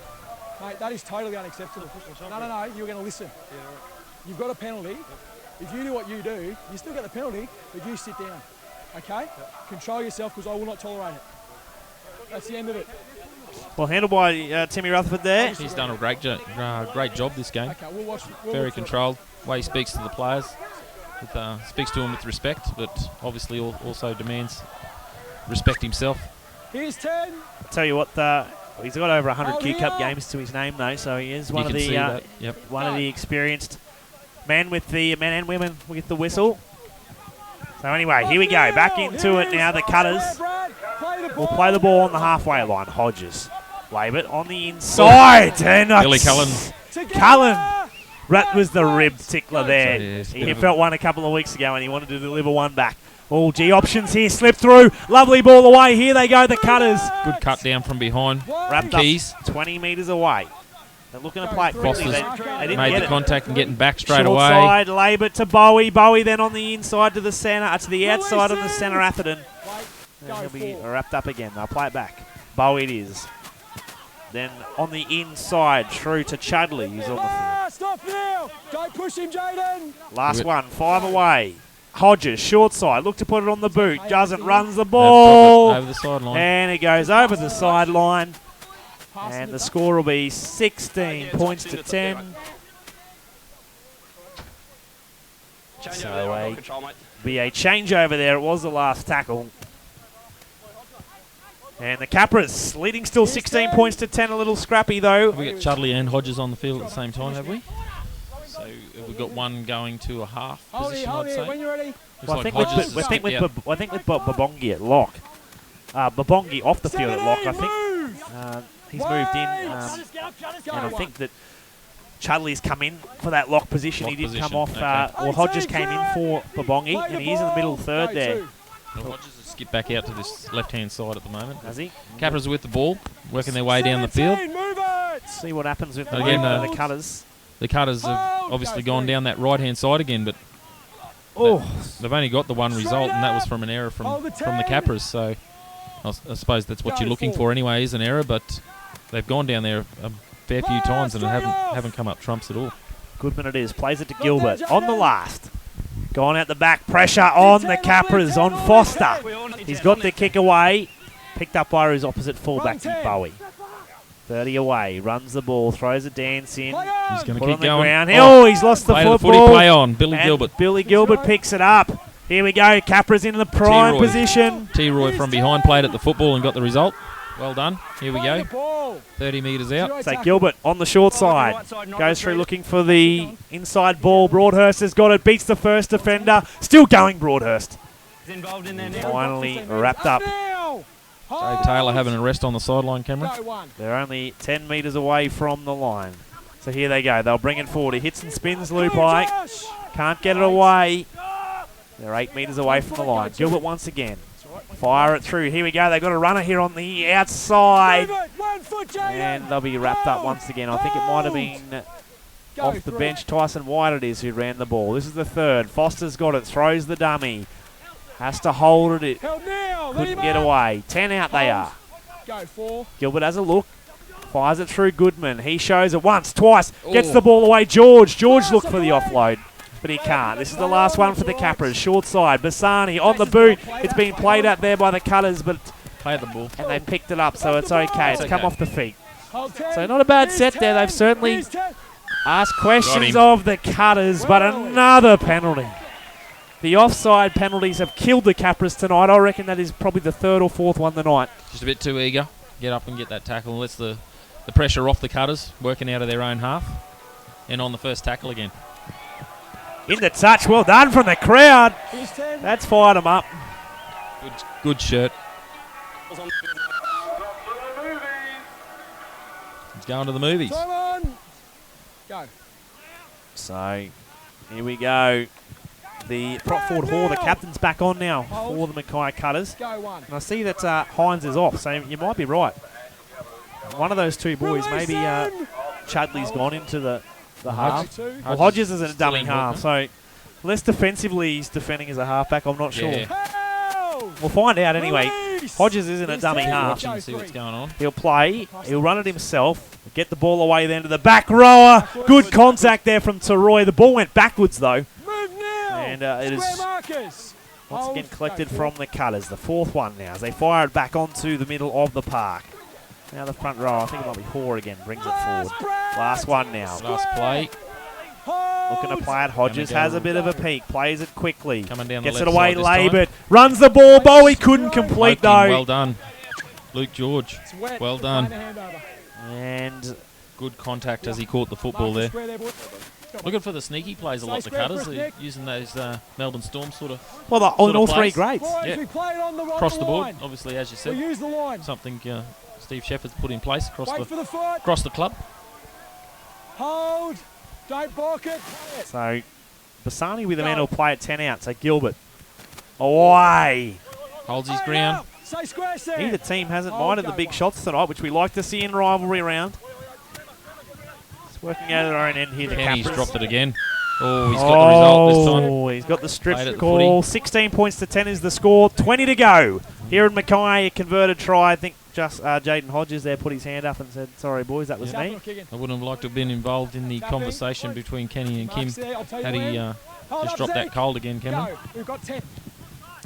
Mate, that is totally unacceptable. No, you're going to listen. You've got a penalty. If you do what you do, you still get the penalty, but you sit down. Okay? Control yourself because I will not tolerate it. That's the end of it. Well, handled by Timmy Rutherford there. he's done a great job this game. Okay, we'll watch. Very controlled. Way he speaks to the players. Speaks to them with respect, but obviously also demands respect himself. Here's 10. I'll tell you what, he's got over 100 Q Cup games to his name, though, so he is one of the experienced men with the men and women with the whistle. So anyway, here we go. Back into it now. The Cutters will play the ball on the halfway line. Hodges, Laybutt on the inside, and Billy Kellen. That was the rib tickler there. Yeah, He felt one a couple of weeks ago, and he wanted to deliver one back. All G options here, slip through, lovely ball away. Here they go, the Cutters. Good cut down from behind. Wrapped Keys. up 20 metres away. They're looking to play it quickly. They didn't Made get the it. contact and getting back straight Short away. side, Laybutt to Bowie. Bowie then on the inside to the centre, to the outside on the centre, Atherton. And he'll be wrapped up again. They'll play it back. Bowie it is. Then on the inside, through to Chudleigh. He's on the field. Stop now! Don't push him, Jayden! Last one, 5 away. Hodges, short side, look to put it on the boot. Doesn't, runs the ball. Over the sideline. And it goes over the sideline. And the score will be 16 points to 10. So be a changeover there. It was the last tackle. And the Capras leading still 16 points to 10, a little scrappy though. We got Chudleigh and Hodges on the field at the same time, have we? So we've got one going to a half position, I'd say. When you're ready. Well, Looks I like Hodges has think with skipped out. Bobongie at lock. Bobongie off the field at lock, I think. He's moved in. And I think that Chudleigh's come in for that lock position. Lock He did position, come off, okay. or Hodges came in for Bobongie, and he is in the middle third there. Well, Hodges has skipped back out to this left-hand side at the moment. Has he? Capras with the ball, working their way down the field. See what happens with Again, the Cutters. The Cutters have obviously gone down that right-hand side again, but they've only got the one result, and that was from an error from the Capras. So I suppose that's what you're looking for anyway, is an error. But they've gone down there a fair few times and haven't come up trumps at all. Goodman it is. Plays it to Gilbert on the last. Gone out the back. Pressure on the Capras on Foster. He's got the kick away. Picked up by his opposite fullback, Bowie. 30 away. Runs the ball. Throws a dance in. He's going to Put keep on the going. ground. Oh, he's lost the Play football. the footy play on. Billy And Gilbert. Billy Gilbert picks it up. Here we go. Capras in the prime Teroi. position. Teroi from behind played at the football and got the result. Well done. Here we go. 30 metres out. So Gilbert on the short side. Goes through looking for the inside ball. Broadhurst has got it. Beats the first defender. Still going, Broadhurst. Finally wrapped up. Jay Taylor having a rest on the sideline, Cameron. They're only 10 metres away from the line. So here they go. They'll bring it forward. He hits and spins Lupai. Can't get it away. They're 8 metres away from the line. Gilbert once again. Fire it through. Here we go. They've got a runner here on the outside. And they'll be wrapped up once again. I think it might have been off the bench. Tyson White it is who ran the ball. This is the third. Foster's got it. Throws the dummy. Has to hold it. Couldn't get away. 10 out they are. Gilbert has a look. Fires it through Goodman. He shows it once, twice. Gets the ball away. George looked for the offload, but he can't. This is the last one for the Capras. Short side. Bassani on the boot. It's being played out there by the Cutters, but Play the ball. and they picked it up, so it's okay. It's come off the feet. So not a bad set there. They've certainly asked questions of the Cutters, but another penalty. The offside penalties have killed the Capras tonight. I reckon that is probably the third or fourth one tonight. Just a bit too eager. Get up and get that tackle and lets the pressure off the Cutters, working out of their own half. And on the first tackle again. In the touch. Well done from the crowd. That's fired them up. Good shirt. He's going to the movies. Go. So here we go. The prop forward Hoare, the captain's back on now for the Mackay Cutters. And I see that Hynes is off, so you might be right. One of those two boys, maybe Chudleigh's gone into the half. Well, Hodges is in a dummy half, so less defensively he's defending as a halfback, I'm not sure. We'll find out anyway. Hodges is in a dummy half. See what's going on. He'll play, he'll run it himself, get the ball away then to the back rower. Good contact there from Teroi. The ball went backwards though. And it is once again collected from the Cutters. The fourth one now as they fire it back onto the middle of the park. Now the front row, I think it might be Hoare again, brings it forward. Last one now. Last play. Looking to play it. Hodges has a bit of a peek. Plays it quickly. Coming down Gets the it left away. side this Laybutt runs the ball. Bowie couldn't complete though. Well done. Luke George. Well done. And good contact as he caught the football there. Looking for the sneaky plays a lot, the Cutters. They're using those Melbourne Storm sort of. well, on all three grades. Yeah. Across the board, obviously, as you said. Something Steve Sheppard's put in place across the club. Hold. Don't balk it. So Bassani with a man who'll play at 10 out. So Gilbert away. Holds his ground. Either team hasn't minded the big shots tonight, which we like to see in rivalry round. It's working out at their own end here. Kenny's dropped it again. Oh, he's got the result this time. Oh, he's got the Played strip at the call. footy. 16 points to 10 is the score. 20 to go. Here in Mackay, a converted try. I think just Jayden Hodges there put his hand up and said, sorry, boys, that was me. I wouldn't have liked to have been involved in the conversation between Kenny and Kim had he just dropped that cold again, Cameron. We've got 10.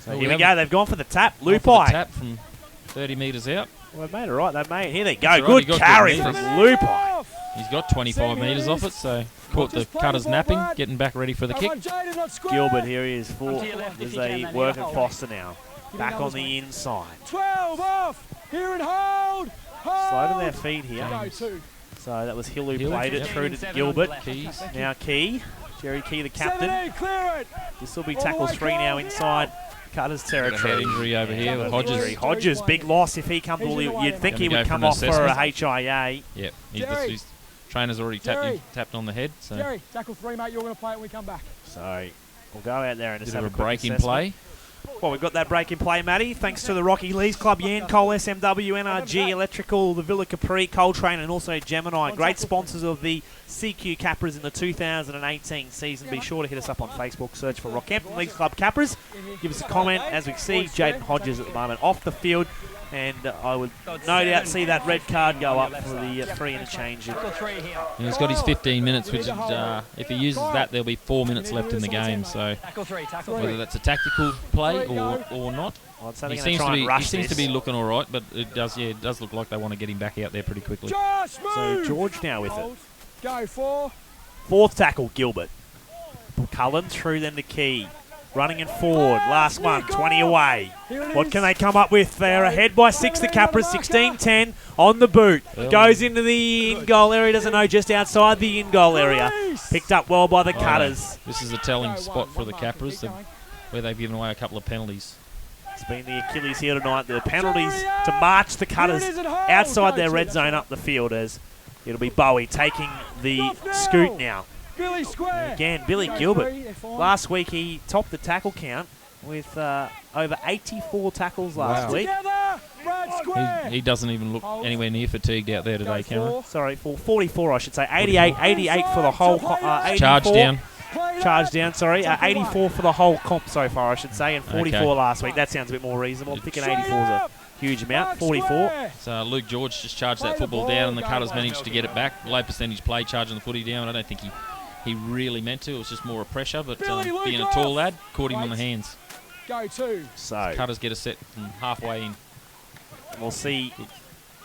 So here we go. They've gone for the tap. Gone for the Lupai. tap from 30 metres out. Well, they've made it right. They've made it. Here they go. That's right, Good he got carry good from meters. Lupai. He's got 25 metres off it, so caught the Cutters napping, getting back ready for the kick. Gilbert, here he is. As they work at Foster now. Back on the inside. 12 off. Here and hold. Slow to their feet here. Go 2. So that was Hill who Hill, played it yep. through to Gilbert. Keys. Now Key. Jerry Key, the captain. 17, clear it. This will be All the tackle way, 3 now Kyle, inside Cutter's Got a head territory. injury over here with Hodges. Hodges. Hodges, big loss if he comes. He's in the way, You'd think Gonna he go would for come an off for a assessment. HIA. Yep. Jerry. His trainer's already Jerry. tapped on the head. So Jerry, tackle 3, mate. You're going to play it when we come back. So we'll go out there and just bit have of a quick break in assessment. play. Well, we've got that break in play, Matty. Thanks to the Rocky Lees Club, Yancoal, SMW, NRG, Electrical, the Villa Capri, Coltrane, and also Gemini. Great sponsors of the CQ Capras in the 2018 season. Be sure to hit us up on Facebook. Search for Rockhampton Leagues Club Capras. Give us a comment. As we see, Jayden Hodges at the moment off the field. And I would no doubt see that red card go up for the free interchange. And he's got his 15 minutes, which if he uses that, there'll be 4 minutes left in the game. So whether that's a tactical play or not, I'd say he they're gonna seems try to and be rush to this. be looking all right. But it does look like they want to get him back out there pretty quickly. So George now with it. Go 4. Fourth tackle, Gilbert. Cullen through then to Key. Running and forward. Last one, 20 away. What can they come up with? They're ahead by 6, the Capras, 16-10 on the boot. Goes into the in-goal area, doesn't know, just outside the in-goal area. Picked up well by the Cutters. This is a telling spot for the Capras, where they've given away a couple of penalties. It's been the Achilles heel tonight. The penalties to march the Cutters outside their red zone up the field as it'll be Bowie taking the scoot now. Billy Square. Again, Billy Gilbert. Last week he topped the tackle count with over 84 tackles last week. Together, Brad Square. He doesn't even look anywhere near fatigued out there today, Cameron. Sorry, for 44 I should say. 88 for the whole 84. Charge down. Charge down, sorry. 84 for the whole comp so far, I should say, and 44 last week. That sounds a bit more reasonable. I'm thinking 84 is a huge amount. 44. So Luke George just charged that football down, and the Cutters managed to get it back. Low percentage play, charging the footy down. I don't think he really meant to. It was just more a pressure, but being a tall lad, caught him on the hands. Go 2. So Cutters get a set from halfway in. we'll see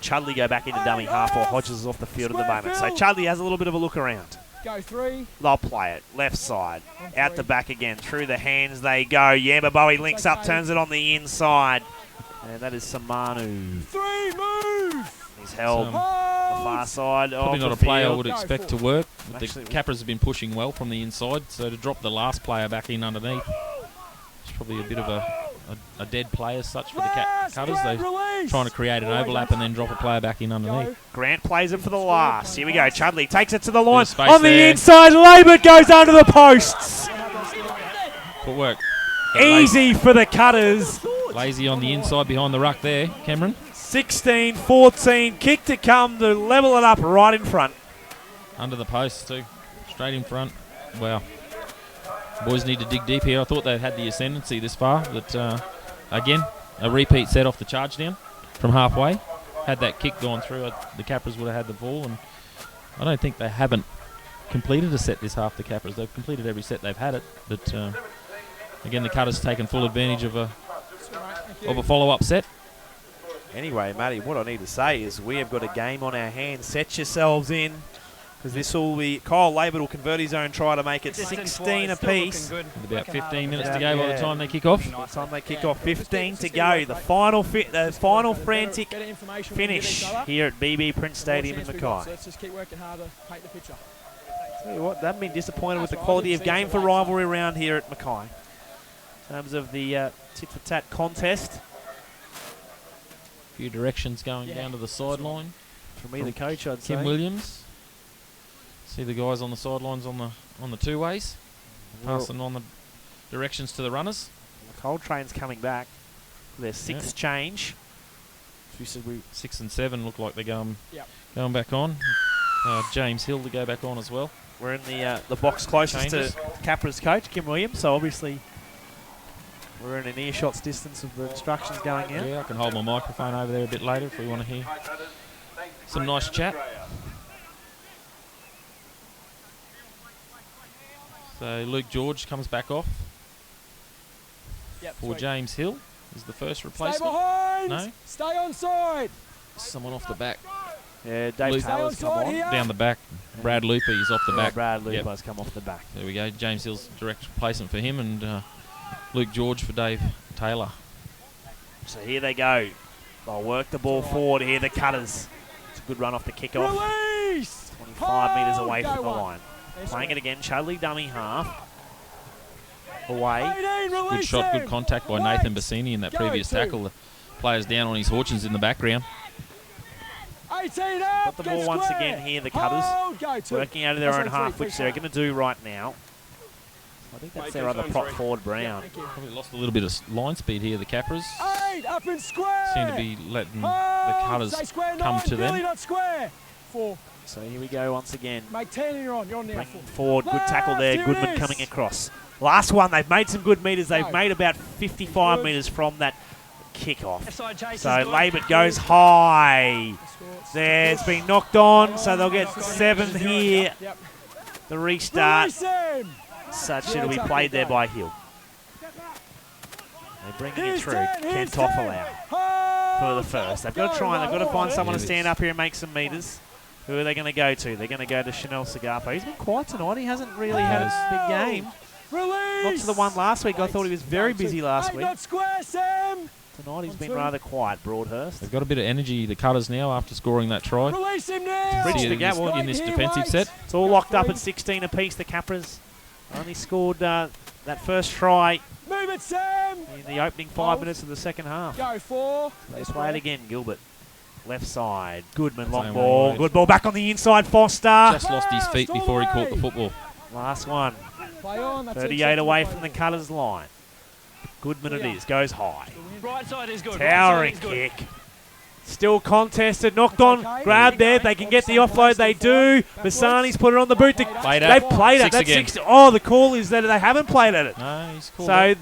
Chudleigh go back into dummy half while Hodges is off the field at the moment. So Chudleigh has a little bit of a look around. Go 3. They'll play it. Left side. Out the back again. Through the hands they go. Yamba Bowie links up, turns it on the inside. And that is Saumalu. 3, move. He's held on the far side. Probably of not a the play I field. would expect to work. But the Actually, Capras have been pushing well from the inside, so to drop the last player back in underneath, it's probably a bit of a dead play as such for the Cutters. They're trying to create an overlap and then drop a player back in underneath. Grant plays it for the last. Here we go. Chudleigh takes it to the line. Space On the there. inside, Laybutt goes under the posts. Footwork. Easy for the Cutters. Lazy on the inside behind the ruck there, Cameron. 16-14. Kick to come to level it up right in front. Under the post too. Straight in front. Wow. Boys need to dig deep here. I thought they had the ascendancy this far, but again, a repeat set off the charge down from halfway. Had that kick gone through, the Capras would have had the ball, and I don't think they haven't completed a set this half, the Capras. They've completed every set they've had it, but again, the Cutters taken full advantage of a follow-up set. Anyway, Matty, what I need to say is we have got a game on our hands. Set yourselves in, because this will be Kyle Laybutt will convert his own try to make it 16 apiece. With about 15 minutes to go by the time they kick off. By the time they kick off, 15 to go. The final frantic finish here at BB Prince Stadium in Mackay. Let's just keep working hard to paint the picture. Tell you what, they've been disappointed with the quality of game for rivalry around here at Mackay. In terms of the tit-for-tat contest. A few directions going down to the sideline. From me, the coach, I'd say. Kim Williams. See the guys on the sidelines on the two ways, passing on the directions to the runners. The cold train's coming back. Their sixth change. We said 6 and 7 look like they're going back on. James Hill to go back on as well. We're in the box closest to Capra's coach, Kim Williams, so obviously we're in an earshot's distance of the instructions going out. Yeah, I can hold my microphone over there a bit later if we want to hear some nice chat. So Luke George comes back off for James Hill is the first replacement. Stay behind. No? Stay on side. Someone off the back. Yeah, Dave Taylor's come on. Down the back. Brad Looper is off the back. Brad Looper's come off the back. There we go. James Hill's direct replacement for him, and Luke George for Dave Taylor. So here they go. They'll work the ball forward here, the Cutters. It's a good run off the kickoff. Release! 25 metres away from the Go line. Playing it again, Chudleigh dummy half. Away. 18, Good shot, good contact by Nathan Bassani in that previous tackle. The player's down on his haunches in the background. 18 up, Got the ball once again here, the Cutters. Working out of their own half, which they're going to do right now. I think that's their other prop forward, Brown. Probably lost a little bit of line speed here, the Capras. 8 up and square. Seem to be letting the Cutters come to them. Not square. 4. So here we go once again. Make 10 you're on now. Bringing forward, good tackle there, Goodman coming across. Last one, they've made some good metres. They've made about 55 metres from that kickoff. So Laybutt goes high. There, it's been knocked on, so they'll get 7 here. The restart. Such it'll be played there by Hill. They're bringing it through. Ken Tofilau for the first. They've got to try. They've got to find someone to stand up here and make some metres. Who are they going to go to? They're going to go to Seigafo. He's been quiet tonight. He hasn't really had a big game. Not to the one last week. I thought he was very busy last week. Tonight he's been rather quiet, Broadhurst. They've got a bit of energy, the Cutters, now after scoring that try. Release him now. Bridge the gap in this defensive set. It's all locked up at 16 apiece. The Capras only scored that first try Move it, Sam. in the opening 5 minutes of the second half. Go 4. They play it again, Gilbert. Left side, Goodman, long Same ball. way. Good ball back on the inside, Foster. Just lost his feet before he caught the football. Last one. Play on. That's 38 away from the Cutters line. Goodman it is, goes high. Right side is good. Towering kick. Still contested, knocked on, grabbed there. They can get the offload, they do. Bassani's put it on the boot. They've played it. That's 6. Oh, the call is that they haven't played at it. No, he's called So it.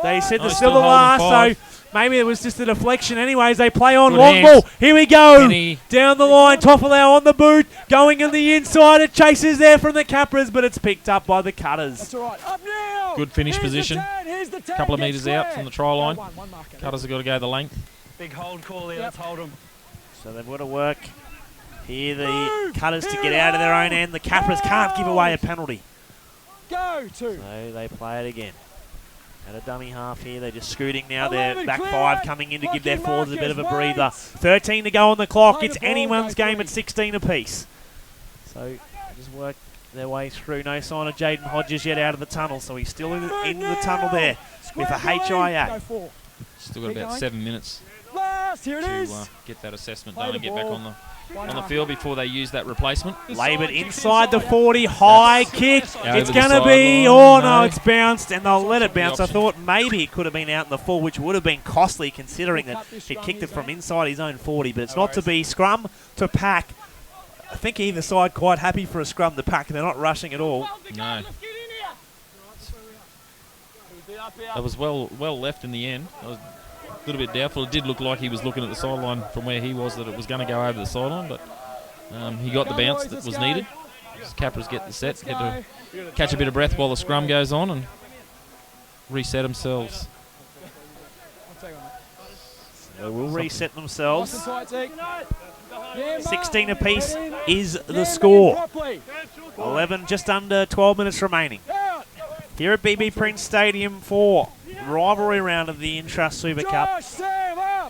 they said they're Still still the holding last, 5. so maybe it was just a deflection. Anyways, they play on Good long hands. ball. Here we go. Penny. Down the line, Tofilau on the boot. Going on the inside. It chases there from the Capras, but it's picked up by the Cutters. That's all right. Up now. Good finish position. Couple of metres out from the try line. One marker. Cutters have got to go the length. Big hold call here. Let's hold them. So they've got to work here, the Cutters, to get out of their own end. The Capras can't give away a penalty. Go 2. So they play it again. At a dummy half here, they're just scooting now. Their back 5 coming in to give their forwards a bit of a breather. 13 to go on the clock. It's anyone's game at 16 apiece. So they just work their way through. No sign of Jayden Hodges yet out of the tunnel, so he's still in the tunnel there with a HIA. Still got about 7 minutes Here it to is. get that assessment done and get back on the field before they use that replacement. Laybutt inside the 40, high kick. Out It's over the going to be, sideline. oh no, No. it's bounced, and they'll let it the bounce. I option. thought maybe it could have been out in the full, which would have been costly considering that he kicked it from inside his own 40, but it's not to be. Scrum to pack. I think either side quite happy for a scrum to pack. They're not rushing at all. No. That was well left in the end. I was a little bit doubtful. It did look like he was looking at the sideline from where he was, that it was going to go over the sideline, but he got the bounce that was needed. Capras get the set, get to catch a bit of breath while the scrum goes on and reset themselves. They will reset themselves. 16 apiece is the score. 11, just under 12 minutes remaining. Here at BB Prince Stadium for rivalry round of the Intrust Super Cup.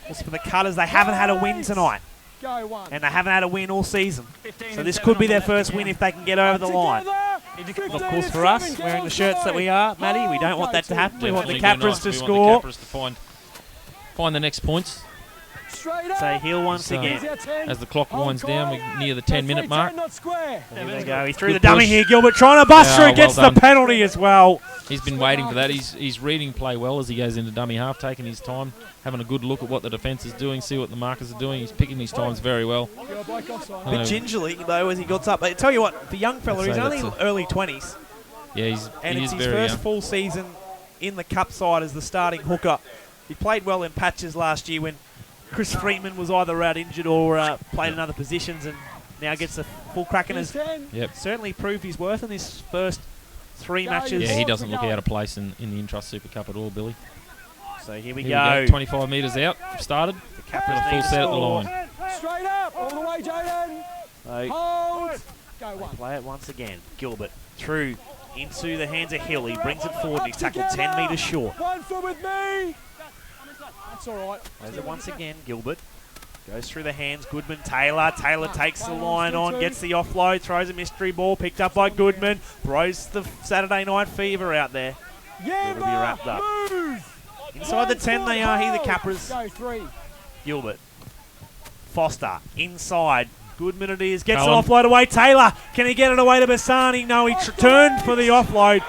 Just for the Cutters, they haven't had a win tonight. And they haven't had a win all season. So this could be their first win if they can get over the line. Of course, for us, wearing the shirts that we are, Matty, we don't want that to happen. We want the Capras to score. We want the Capras to find the next points. So Hill once again. As the clock winds down, we're near the 10-minute mark. Here they go. He threw the dummy here, Gilbert trying to bust through, gets the penalty as well. He's been waiting for that. He's reading play well as he goes into dummy half, taking his time, having a good look at what the defence is doing, see what the markers are doing. He's picking his times very well. But gingerly, though, as he got up. I tell you what, the young fella, he's only early 20s. Yeah, he it's is his very first young. full season in the Cup side as the starting hooker. He played well in patches last year when Chris Freeman was either out injured or played in other positions, and now gets a full crack and has certainly proved his worth in his first 3 matches. Yeah, he doesn't look out of place in the Intrust Super Cup at all, Billy. So here we Here go. 25 metres out, started. The Capras Full need to set at the score. line. Straight up, all the way, Jayden. So Hold. Go they 1. play it once again. Gilbert through into the hands of Hill. He brings it forward and he's tackled 10 metres short. 1 foot with me. That's all right. There's it once again. Gilbert goes through the hands. Goodman, Taylor. Taylor takes the line on, gets the offload, throws a mystery ball, picked up by Goodman. Throws the Saturday Night Fever out there. Yamba, It'll be wrapped up. move. Inside the 10 they are here, the Capras. Go 3. Gilbert. Foster, inside. Goodman it is, gets Kellen. the offload away. Taylor, can he get it away to Bassani? No, he turned for the offload.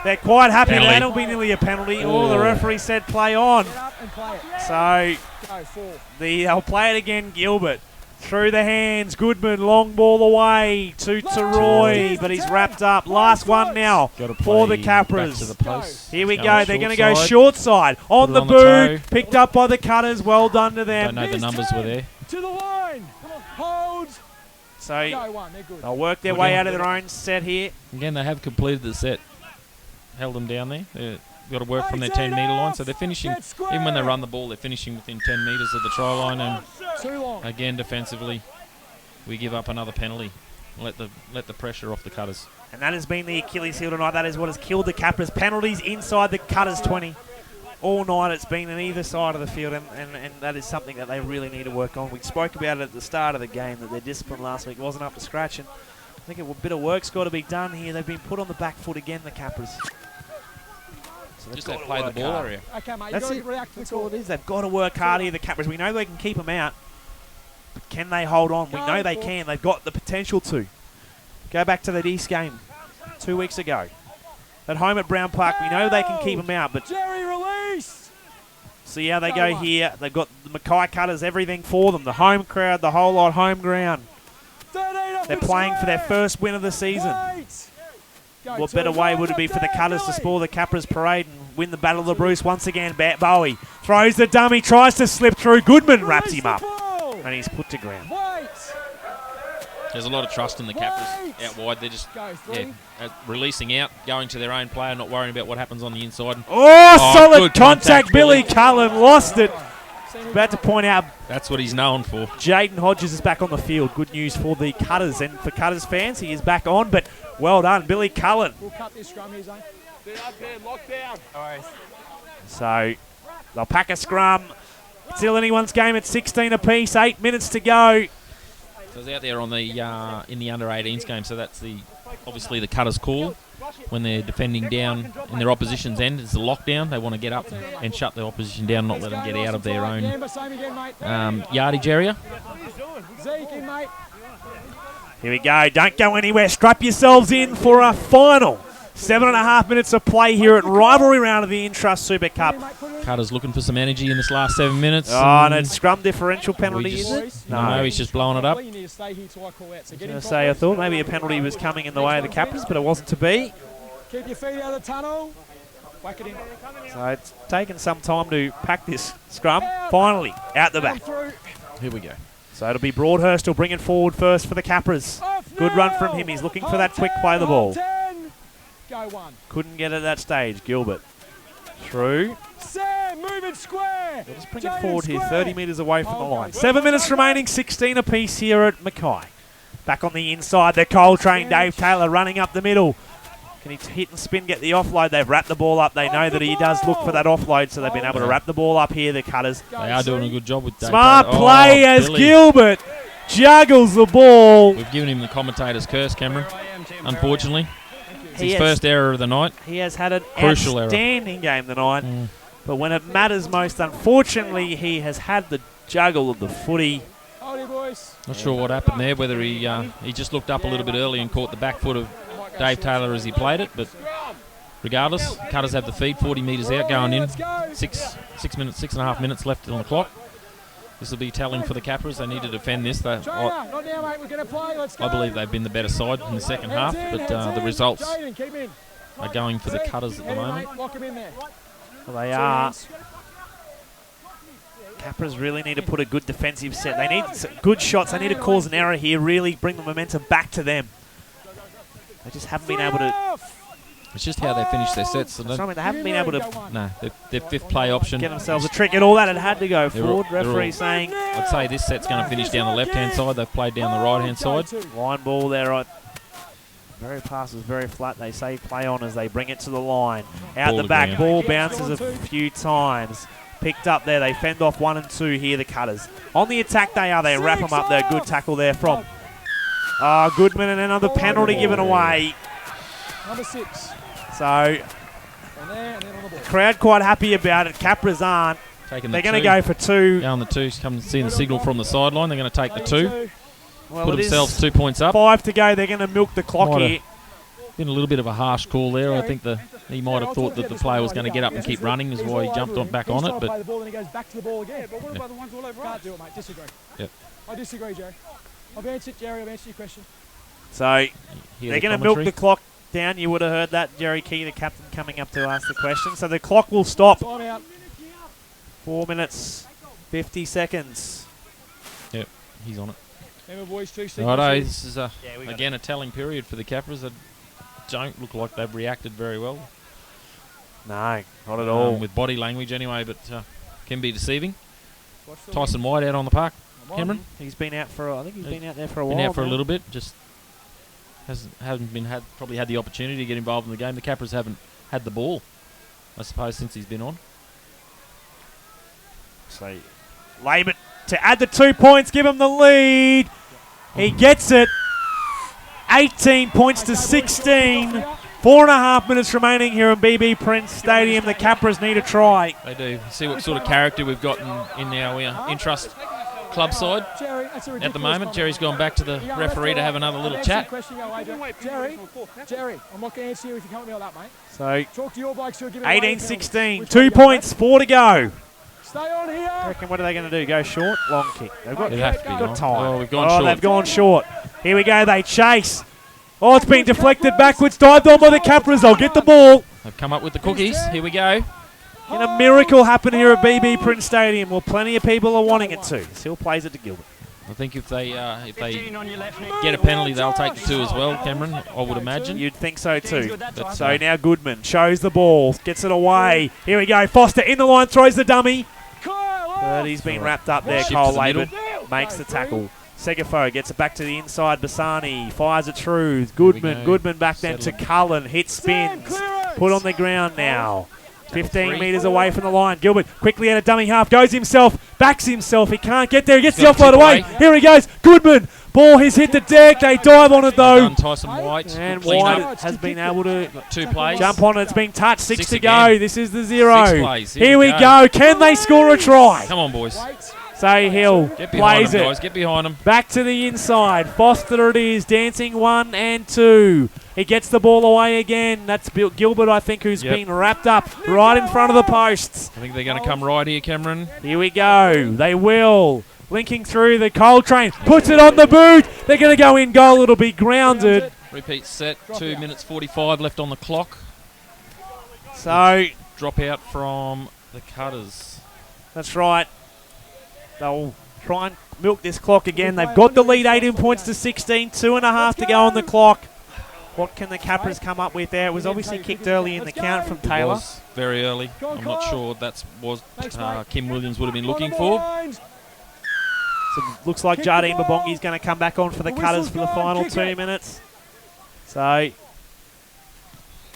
They're quite happy. Penalty. That'll be nearly a penalty. Oh, the referee said play on. Get up and play it. So Go 4. they'll play it again. Gilbert through the hands. Goodman, long ball away to Teroi, but he's wrapped up. Last one now Got to for the play back Capras. to the post. Here we Go go. short They're going to go side. short side. On Put the it on the boot. toe. Picked up by the Cutters. Well done to them. Don't know the numbers were there. To the line. Hold. So Go 1. They're good. they'll work their Good way on. out of their own set here. Again, they have completed the set. Held them down there. They've got to work from their 10-metre line. So they're finishing, Get square. even when they run the ball, they're finishing within 10 metres of the try line. And Too long. again, defensively, we give up another penalty. Let the pressure off the Cutters. And that has been the Achilles heel tonight. That is what has killed the Capras. Penalties inside the Cutters 20. All night it's been on either side of the field, and that is something that they really need to work on. We spoke about it at the start of the game, that their discipline last week wasn't up to scratch, and I think a bit of work's got to be done here. They've been put on the back foot again, the Capras. So Just got that to play the work ball hard. area. Okay, mate. That's You it. got to react to the That's all call. it is. They've got to work hard here, the Capras. We know they can keep them out, but can they hold on? We know they can. They've got the potential to. Go back to that East game 2 weeks ago. At home at Brown Park, we know they can keep them out, but Jerry, release. see how they Go go on. here. They've got the Mackay Cutters, everything for them. The home crowd, the whole lot, home ground. 13 off They're the playing for their square. first win of the season. Wait. Go What 2. better way would it be for the Cutters to spoil the Capras parade and win the Battle of the Bruce once again? Bowie throws the dummy, tries to slip through. Goodman wraps him up, and he's put to ground. Wait. There's a lot of trust in the Capras out wide. They're just Go 3. releasing out, going to their own player, not worrying about what happens on the inside. Oh, solid good contact. Billy Billy. Cullen lost it. About to point out, That's what he's known for. Jayden Hodges is back on the field. Good news for the Cutters, and for Cutters fans, he is back on, but well done, Billy Cullen. We'll cut this scrum here, Zane. So they'll pack a scrum. Still anyone's game at 16 apiece. 8 minutes to go. So he's out there on the in the under-18s game. So that's obviously the Cutters' call when they're defending down in their opposition's end. It's a lockdown. They want to get up and shut the opposition down, not let them get out of their own Yamba, same again, mate. yardage area. Zeik in, mate. Here we go. Don't go anywhere. Strap yourselves in for a final 7.5 minutes of play here at rivalry round of the Intrust Super Cup. Cutters looking for some energy in this last 7 minutes. Oh, and it's scrum differential penalty, We is just- it? No, he's just blowing it up. You need to stay here till I call out. So get in I thought maybe a penalty was coming in the way of the Capras, but it wasn't to be. Keep your feet out of the tunnel. Whack it in. So it's taken some time to pack this scrum. Finally, out the back. Through. Here we go. So it'll be Broadhurst will bring it forward first for the Capras. Off Good now. run from him. He's looking for that quick 10, play the ball. 10. Go 1. Couldn't get it at that stage. Gilbert through. Sam, move it square. We'll just bring it Jayden forward here, square. 30 metres away from the Oh, line. go. 7 minutes remaining, 16 apiece here at Mackay. Back on the inside, the Coal Train, Dave Taylor running up the middle. Can he hit and spin, get the offload? They've wrapped the ball up. They know that he does look for that offload, so they've been able to wrap the ball up here, the Cutters. Go They are doing a C. good job with Dave Smart Taylor. play Oh, as Billy. Gilbert juggles the ball. We've given him the commentator's curse, Cameron, unfortunately. It's He his has- first error of the night. He has had an Crucial error. outstanding game tonight, but when it matters most, unfortunately, he has had the juggle of the footy. Hold it, boys. Not sure what happened there, whether he just looked up a little bit early and caught the back foot of Dave Taylor as he played it, but regardless, Cutters have the feed, 40 metres out going in. Let's go. 6.5 minutes left on the clock. This will be telling for the Capras. They need to defend this. Trainer, not now, mate. We're going to play. Let's go. I believe they've been the better side in the second half, Hands in, but hands the in. results Jayden, keep in. are going for the Zeik, Cutters at the head in, moment. mate. Lock him in there. Well, they 2 are. hands. Capras really need to put a good defensive set. They need good shots. They need to cause an error here, really bring the momentum back to them. They just haven't been able to. Off. It's just how they finish their sets. So They haven't been able to no, their fifth play option. get themselves a trick and all that. It had to go They're forward. all- they're Referee all- saying I'd say this set's going to finish down the left-hand side. They've played down the right-hand side. line ball there. Right. Very passes, very flat. They say play on as they bring it to the line. Out Ball the to back, ground. ball bounces a few times. picked up there. They fend off 1 and 2 here, the Cutters. On the attack they are. They wrap them up there. Good tackle there from Goodman, and another penalty given away. Number 6. So And then on the ball. crowd quite happy about it. Capras aren't. Taking They're the going to 2. go for 2. Go on the 2. Come seeing the signal from the sideline. They're going to take the 2. Well, Put it is themselves 2 points up. 5 to go. They're going to milk the clock Might have here. Been a little bit of a harsh call there. I think he might have thought that the player was going to get up and keep running, is why he jumped back on it. But But the ball and he goes back to the ball again. But what about the ones all over Can't us? do it, mate. Disagree. Yep. I disagree, Jerry. I've answered, Jerry. I've answered your question. So hear they're the going to milk commentary. the clock down. You would have heard that. Jerry Key, the captain, coming up to ask the question. So the clock will stop. Time out. 4 minutes, 50 seconds. Yep, he's on it. Remember, boys, 2 seconds. Righto, this is we got again a telling period for the Capras. That don't look like they've reacted very well. No, not at all. With body language anyway, but can be deceiving. Watch the Tyson White out on the park. wing. Cameron He's been out for. I think he's been out there for a been while. out for a now. little bit. Just hasn't probably had the opportunity to get involved in the game. The Capras haven't had the ball, I suppose, since he's been on. So Laybutt to add the 2 points, give him the lead. He gets it. 18 points to 16. 4.5 minutes remaining here in BB Prince Stadium. The Capras need a try. They do. See what sort of character we've got in our in-trust club side Jerry, that's a at the ridiculous moment. comment. Jerry's gone back to the Yeah, referee to have another little Answer your chat. question, go away, Jerry, I'm not going to answer you if you come at me like that, mate. So Talk to your blokes who are giving away 18-16. Which 2 way you points, 4 to go. Stay on here. I reckon what are they going to do? Go short? Long kick. They've got, It'd have to be got long. time. Oh, we've gone short. They've gone short. Here we go. They chase. Oh, it's been deflected backwards. Dived on by the Capras. They'll get the ball. They've come up with the cookies. Here we go. Can a miracle happen here at BB Prince Stadium? Well, plenty of people are wanting it to. Still plays it to Gilbert. I think if they get a penalty, they'll take the 2 as well, Cameron, I would imagine. You'd think so too. But, So now Goodman shows the ball, gets it away. Here we go. Foster in the line, throws the dummy. But he's been wrapped up there. Shift Cole to the Laybutt middle. makes the tackle. Seigafo gets it back to the inside. Bassani fires it through. Goodman. go. Goodman back then to Settle. Cullen. Hit spins. Put on the ground now. 15 metres away from the line. Gilbert quickly at a dummy half. Goes himself. Backs himself. He can't get there. He gets the Got a offload chip away. away. Here he goes. Goodman. Ball has hit the deck. They dive on it though. Done, Tyson White. And Clean White up. has been able to Got 2 plays. jump on it. It's been touched. 6 Six to again. go. This is the 0. 6 plays. Here we go. Can they score a try? Come on, boys. Say Hill Get behind plays them, it. guys. Get behind them. Back to the inside. Foster it is. Dancing 1 and 2. He gets the ball away again. That's Gilbert, I think, who's Yep. been wrapped up right in front of the posts. I think they're going to come right here, Cameron. Here we go. They will. Linking through the coal train. Puts it on the boot. They're going to go in goal. It'll be grounded. Repeat set. 2 minutes 45 left on the clock. So Drop out from the Cutters. that's right. They'll try and milk this clock again. They've got the lead 18 points to 16. 2.5 to go on the clock. What can the Capras come up with there? It was obviously kicked early in the count from Taylor. Was very early. I'm not sure that's what Thanks, mate. Kim Williams would have been looking for. So it looks like Jardine Bobongie is going to come back on for the Cutters for the final 2 minutes. So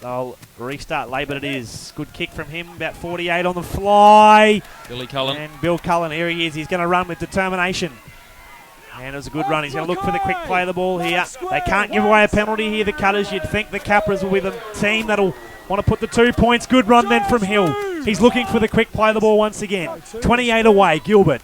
they'll restart Laybutt. It is. Good kick from him. About 48 on the fly. Billy Cullen. And Bill Cullen, here he is. He's going to run with determination. And it was a good run. He's going to look for the quick play of the ball here. They can't give away a penalty here, the Cutters. You'd think the Capras will be the team that'll want to put the 2 points. Good run then from Hill. He's looking for the quick play of the ball once again. 28 away. Gilbert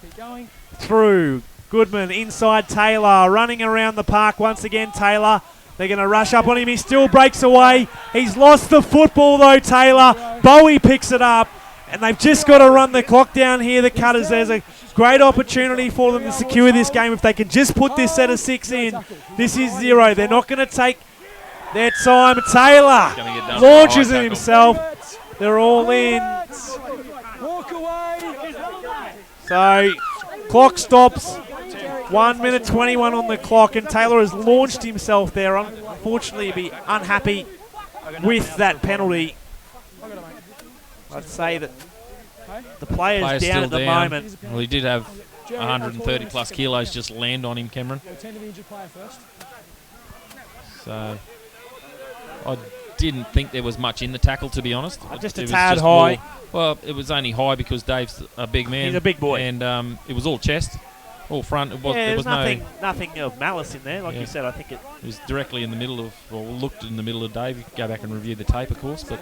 through. Goodman inside Taylor. Running around the park once again, Taylor. They're going to rush up on him. He still breaks away. He's lost the football though, Taylor. Bowie picks it up. And they've just got to run the clock down here, the Cutters. There's a great opportunity for them to secure this game if they can just put this set of 6 in. This is 0. They're not going to take their time. Taylor Gonna get done launches for a it high tackle. himself. They're all in. Walk away. So clock stops. 1 minute 21 on the clock, and Taylor has launched himself there. Unfortunately, he'd be unhappy with that penalty. I'd say that the player's Player's down still at the down. moment. Well, he did have 130 plus kilos just land on him, Cameron. Attend to the injured player first. So I'd didn't think there was much in the tackle, to be honest. Just It a was tad just high. Well, it was only high because Dave's a big man. He's a big boy. And it was all chest, all front. There There's was nothing of malice in there. Like Yeah. you said, I think it... It was directly in the middle of, or looked in the middle of Dave. You can go back and review the tape, of course. But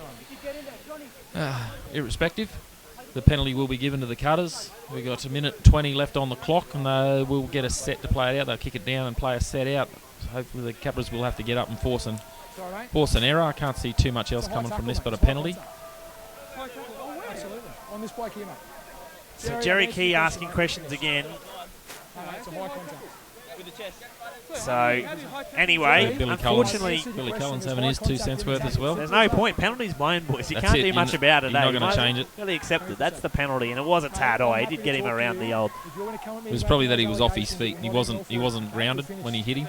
irrespective, the penalty will be given to the Cutters. We've got a minute 20 left on the clock, and we'll get a set to play it out. They'll kick it down and play a set out. Hopefully the Capras will have to get up and force an error. I can't see too much else coming from this but a penalty. Absolutely. On this bloke here, mate. So Jerry Key asking questions again. It's a high contact. So, anyway, Billy unfortunately, Cullen's having his 2 cents worth as well. there's no point. Penalty's blown, boys. You That's can't it. do You're much about it. you're not You gonna might change it. Really accept it. That's the penalty, and it was a tad high. He did get him around the old... It was probably that he was off his feet. He wasn't grounded when he hit him.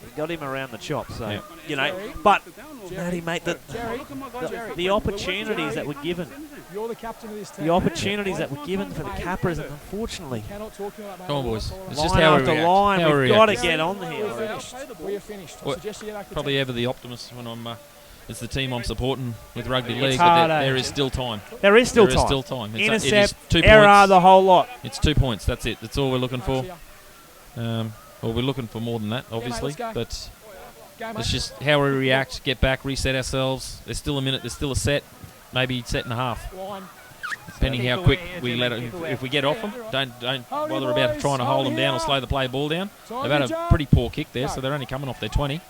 He got him around the chop, so, Yeah. you know. But, Matty, mate, the opportunities that were given... You're the captain of this team. The opportunities that were given for the Capras, and unfortunately, Cannot talk about that. Come on, boys. It's just line how we after react. line, How we we've got to react. get on here. We are finished. I What- suggest you get back to Probably ever the optimist when I'm. It's the team I'm supporting with rugby It's league, hard, but eh? there is still time. There is still There time. is still time. It is Intercept, 2 error, points. the whole lot. It's 2 points. That's it. That's all we're looking for. Actually, Well, we're looking for more than that, obviously. let's go. But Go, mate. it's just how we react, get back, reset ourselves. There's still a minute. There's still a set, maybe set and a half. Line. Depending how quick we let it. If we get off them, don't bother about trying to hold them down or slow the play ball down. They've had a pretty poor kick there, so they're only coming off their 20.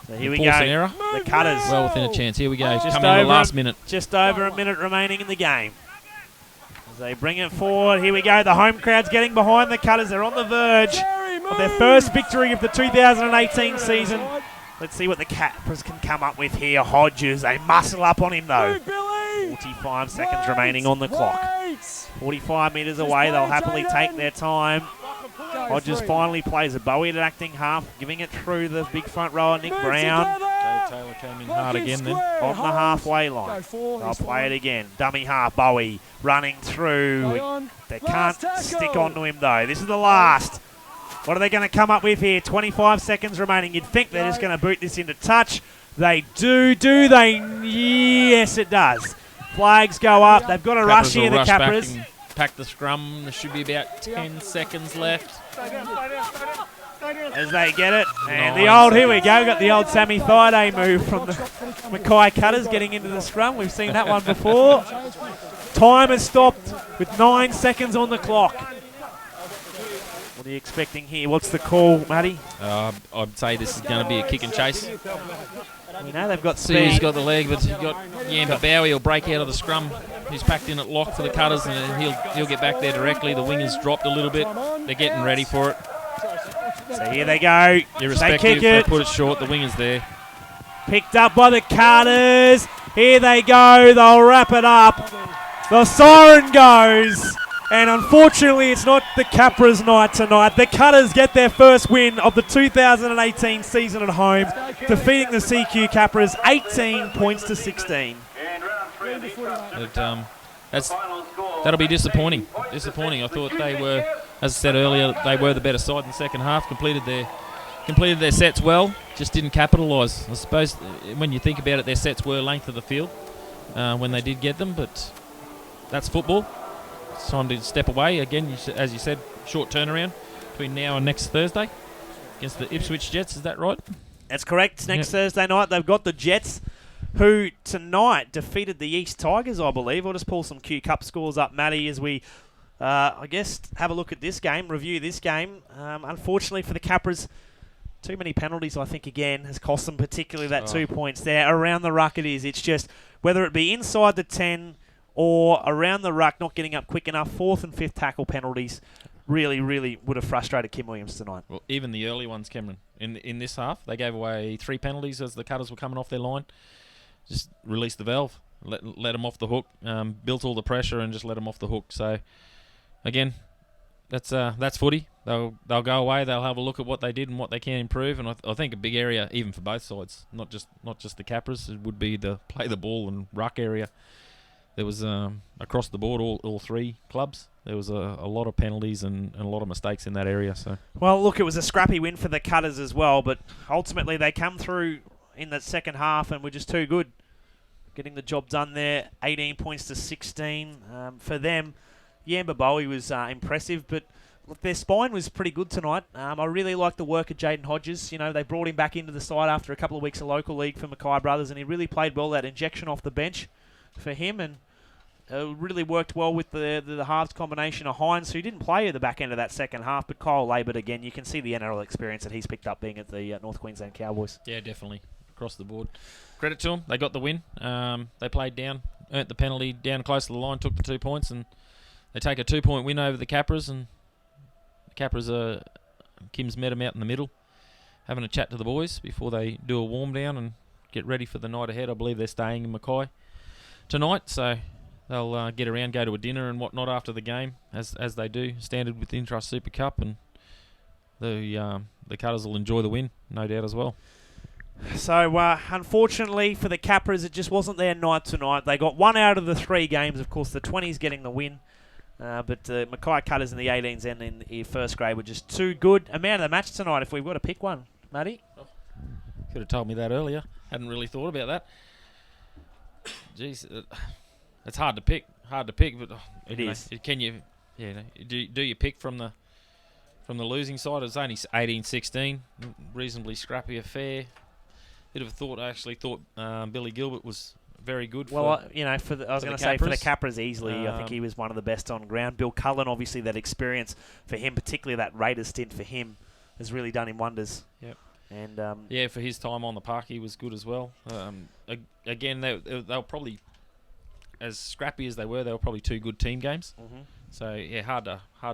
So here we Force an go. error. The Cutters. Well within a chance. Here we go. Just Coming in the over last a- minute. Just over a minute remaining in the game. As they bring it forward, here we go. The home crowd's getting behind the Cutters. They're on the verge of their first victory of the 2018 season. Let's see what the Capras can come up with here. Hodges, they muscle up on him though. 45 seconds remaining on the clock. 45 metres away, they'll happily take their time. Hodges finally plays a Bowie at acting half, giving it through the big front rower, Nick Brown. Dave Taylor came in hard again then. On the halfway line. They'll play it again. Dummy half, Bowie running through. They can't stick onto him though. This is the last. What are they going to come up with here? 25 seconds remaining. You'd think they're just going to boot this into touch. They do they? Yes, it does. Flags go up. They've got a rush here, the will rush back Capras. and pack the scrum. There should be about 10 seconds left. As they get it. And the 9 old, here we go, got the old Sammy Thaiday move from the Mackay Cutters getting into the scrum. We've seen that one before. Time has stopped with 9 seconds on the clock. What are you expecting here? What's the call, Matty? I'd say this is going to be a kick and chase. You know, they've got See, he's speed. got the leg, but you've got Yamba Bowie will break out of the scrum. He's packed in at lock for the Cutters, and he'll get back there directly. The wingers dropped a little bit. They're getting ready for it. So here they go. They Irrespective, kick they it. put it short. The winger's there. Picked up by the Cutters. Here they go. They'll wrap it up. The siren goes. And unfortunately, it's not the Capras' night tonight. The Cutters get their first win of the 2018 season at home, defeating the CQ Capras 18 points to 16. That'll be disappointing. Disappointing. I thought they were, as I said earlier, they were the better side in the second half. Completed their sets well. Just didn't capitalise. I suppose when you think about it, their sets were length of the field when they did get them, but that's football. It's time to step away. Again, as you said, short turnaround between now and next Thursday against the Ipswich Jets. Is that right? That's correct. Next Yep. Thursday night, they've got the Jets, who tonight defeated the East Tigers, I believe. I'll just pull some Q Cup scores up, Matty, as we, I guess, have a look at this game, review this game. Unfortunately for the Capras, too many penalties, I think, again, has cost them, particularly that 2 points there. Around the ruck it is. It's just, whether it be inside the 10 or around the ruck, not getting up quick enough, fourth and fifth tackle penalties really, really would have frustrated Kim Williams tonight. Well, even the early ones, Cameron, in this half, they gave away 3 penalties as the Cutters were coming off their line. Just released the valve, let them off the hook, built all the pressure and just let them off the hook. So, again, that's footy. They'll go away. They'll have a look at what they did and what they can improve. And I think a big area, even for both sides, not just the Capras, it would be the play the ball and ruck area. There was across the board, all 3 clubs. There was a lot of penalties and a lot of mistakes in that area. So Well, look, it was a scrappy win for the Cutters as well, but ultimately they come through in that second half and were just too good. Getting the job done there, 18 points to 16 for them. Yamba Bowie was impressive, but look, their spine was pretty good tonight. I really like the work of Jayden Hodges. You know, they brought him back into the side after a couple of weeks of local league for Mackay Brothers, and he really played well. That injection off the bench for him, and really worked well with the halves combination of Hynes, who didn't play at the back end of that second half, but Kyle Laybutt again. You can see the NRL experience that he's picked up being at the North Queensland Cowboys. Yeah, definitely. Across the board. Credit to them. They got the win. They played down, earned the penalty, down close to the line, took the 2 points, and they take a 2-point win over the Capras. And the Capras, Kim's met them out in the middle, having a chat to the boys before they do a warm down and get ready for the night ahead. I believe they're staying in Mackay tonight, so they'll get around, go to a dinner and whatnot after the game, as they do, standard with the Intrust Super Cup, and the Cutters will enjoy the win, no doubt as well. So, unfortunately for the Capras, it just wasn't their night tonight. They got 1 out of the 3 games. Of course, the 20s getting the win. But the Mackay Cutters in the 18s and in the first grade were just too good. A man of the match tonight, if we've got to pick one, Matty. Could have told me that earlier. Hadn't really thought about that. Jeez, it's hard to pick. But It is. Can you? Yeah. Do you pick from the losing side? It was only 18-16, reasonably scrappy affair. Bit of a thought. I actually thought Billy Gilbert was very good. Well, I was going to say for the Capras easily, I think he was one of the best on ground. Bill Cullen, obviously, that experience for him, particularly that Raiders stint for him, has really done him wonders. Yep. And for his time on the park, he was good as well. Again, they were probably, as scrappy as they were probably 2 good team games. Mm-hmm. So yeah, hard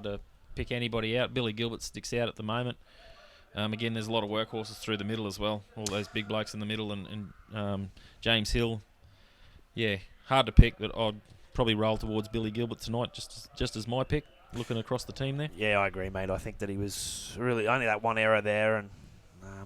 to pick anybody out. Billy Gilbert sticks out at the moment. Again, there's a lot of workhorses through the middle as well. All those big blokes in the middle, and James Hill. Yeah, hard to pick, but I'd probably roll towards Billy Gilbert tonight, just as my pick. Looking across the team there. Yeah, I agree, mate. I think that he was really only that one error there, and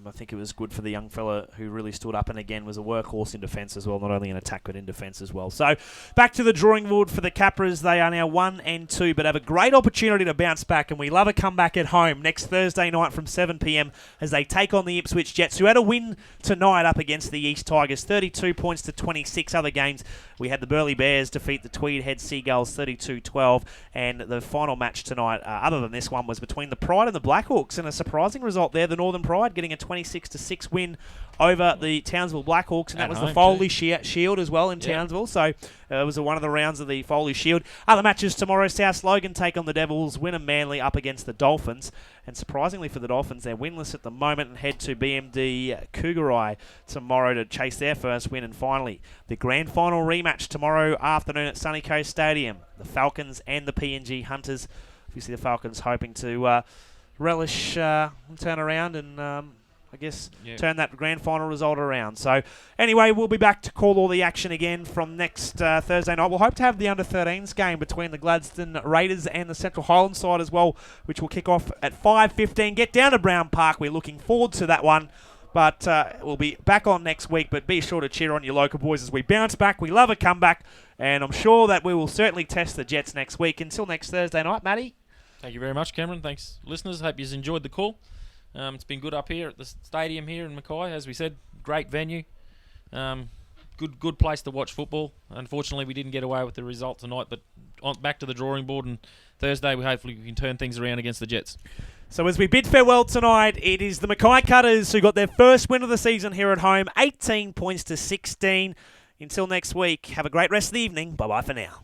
I think it was good for the young fella who really stood up and again was a workhorse in defence as well, not only in attack but in defence as well. So back to the drawing board for the Capras. They are now 1-2 but have a great opportunity to bounce back, and we love a comeback at home next Thursday night from 7 p.m. as they take on the Ipswich Jets, who had a win tonight up against the East Tigers, 32 points to 26. Other games, we had the Burleigh Bears defeat the Tweed Head Seagulls 32-12, and the final match tonight, other than this one, was between the Pride and the Blackhawks, and a surprising result there, the Northern Pride getting a 26-6 win over the Townsville Blackhawks, and that was the Foley Shield as well in Townsville. So it was one of the rounds of the Foley Shield. Other matches tomorrow: South Logan take on the Devils, Wynnum Manly up against the Dolphins, and surprisingly for the Dolphins, they're winless at the moment and head to BMD Cougarai tomorrow to chase their first win. And finally, the grand final rematch tomorrow afternoon at Sunny Coast Stadium: the Falcons and the PNG Hunters. Obviously, the Falcons hoping to relish, turn around and turn that grand final result around. So anyway, we'll be back to call all the action again from next Thursday night. We'll hope to have the under-13s game between the Gladstone Raiders and the Central Highlands side as well, which will kick off at 5:15. Get down to Brown Park. We're looking forward to that one. But we'll be back on next week. But be sure to cheer on your local boys as we bounce back. We love a comeback. And I'm sure that we will certainly test the Jets next week. Until next Thursday night, Matty. Thank you very much, Cameron. Thanks, listeners. Hope you've enjoyed the call. It's been good up here at the stadium here in Mackay. As we said, great venue. Good place to watch football. Unfortunately, we didn't get away with the result tonight, but back to the drawing board, and Thursday hopefully we can turn things around against the Jets. So as we bid farewell tonight, it is the Mackay Cutters who got their first win of the season here at home, 18 points to 16. Until next week, have a great rest of the evening. Bye-bye for now.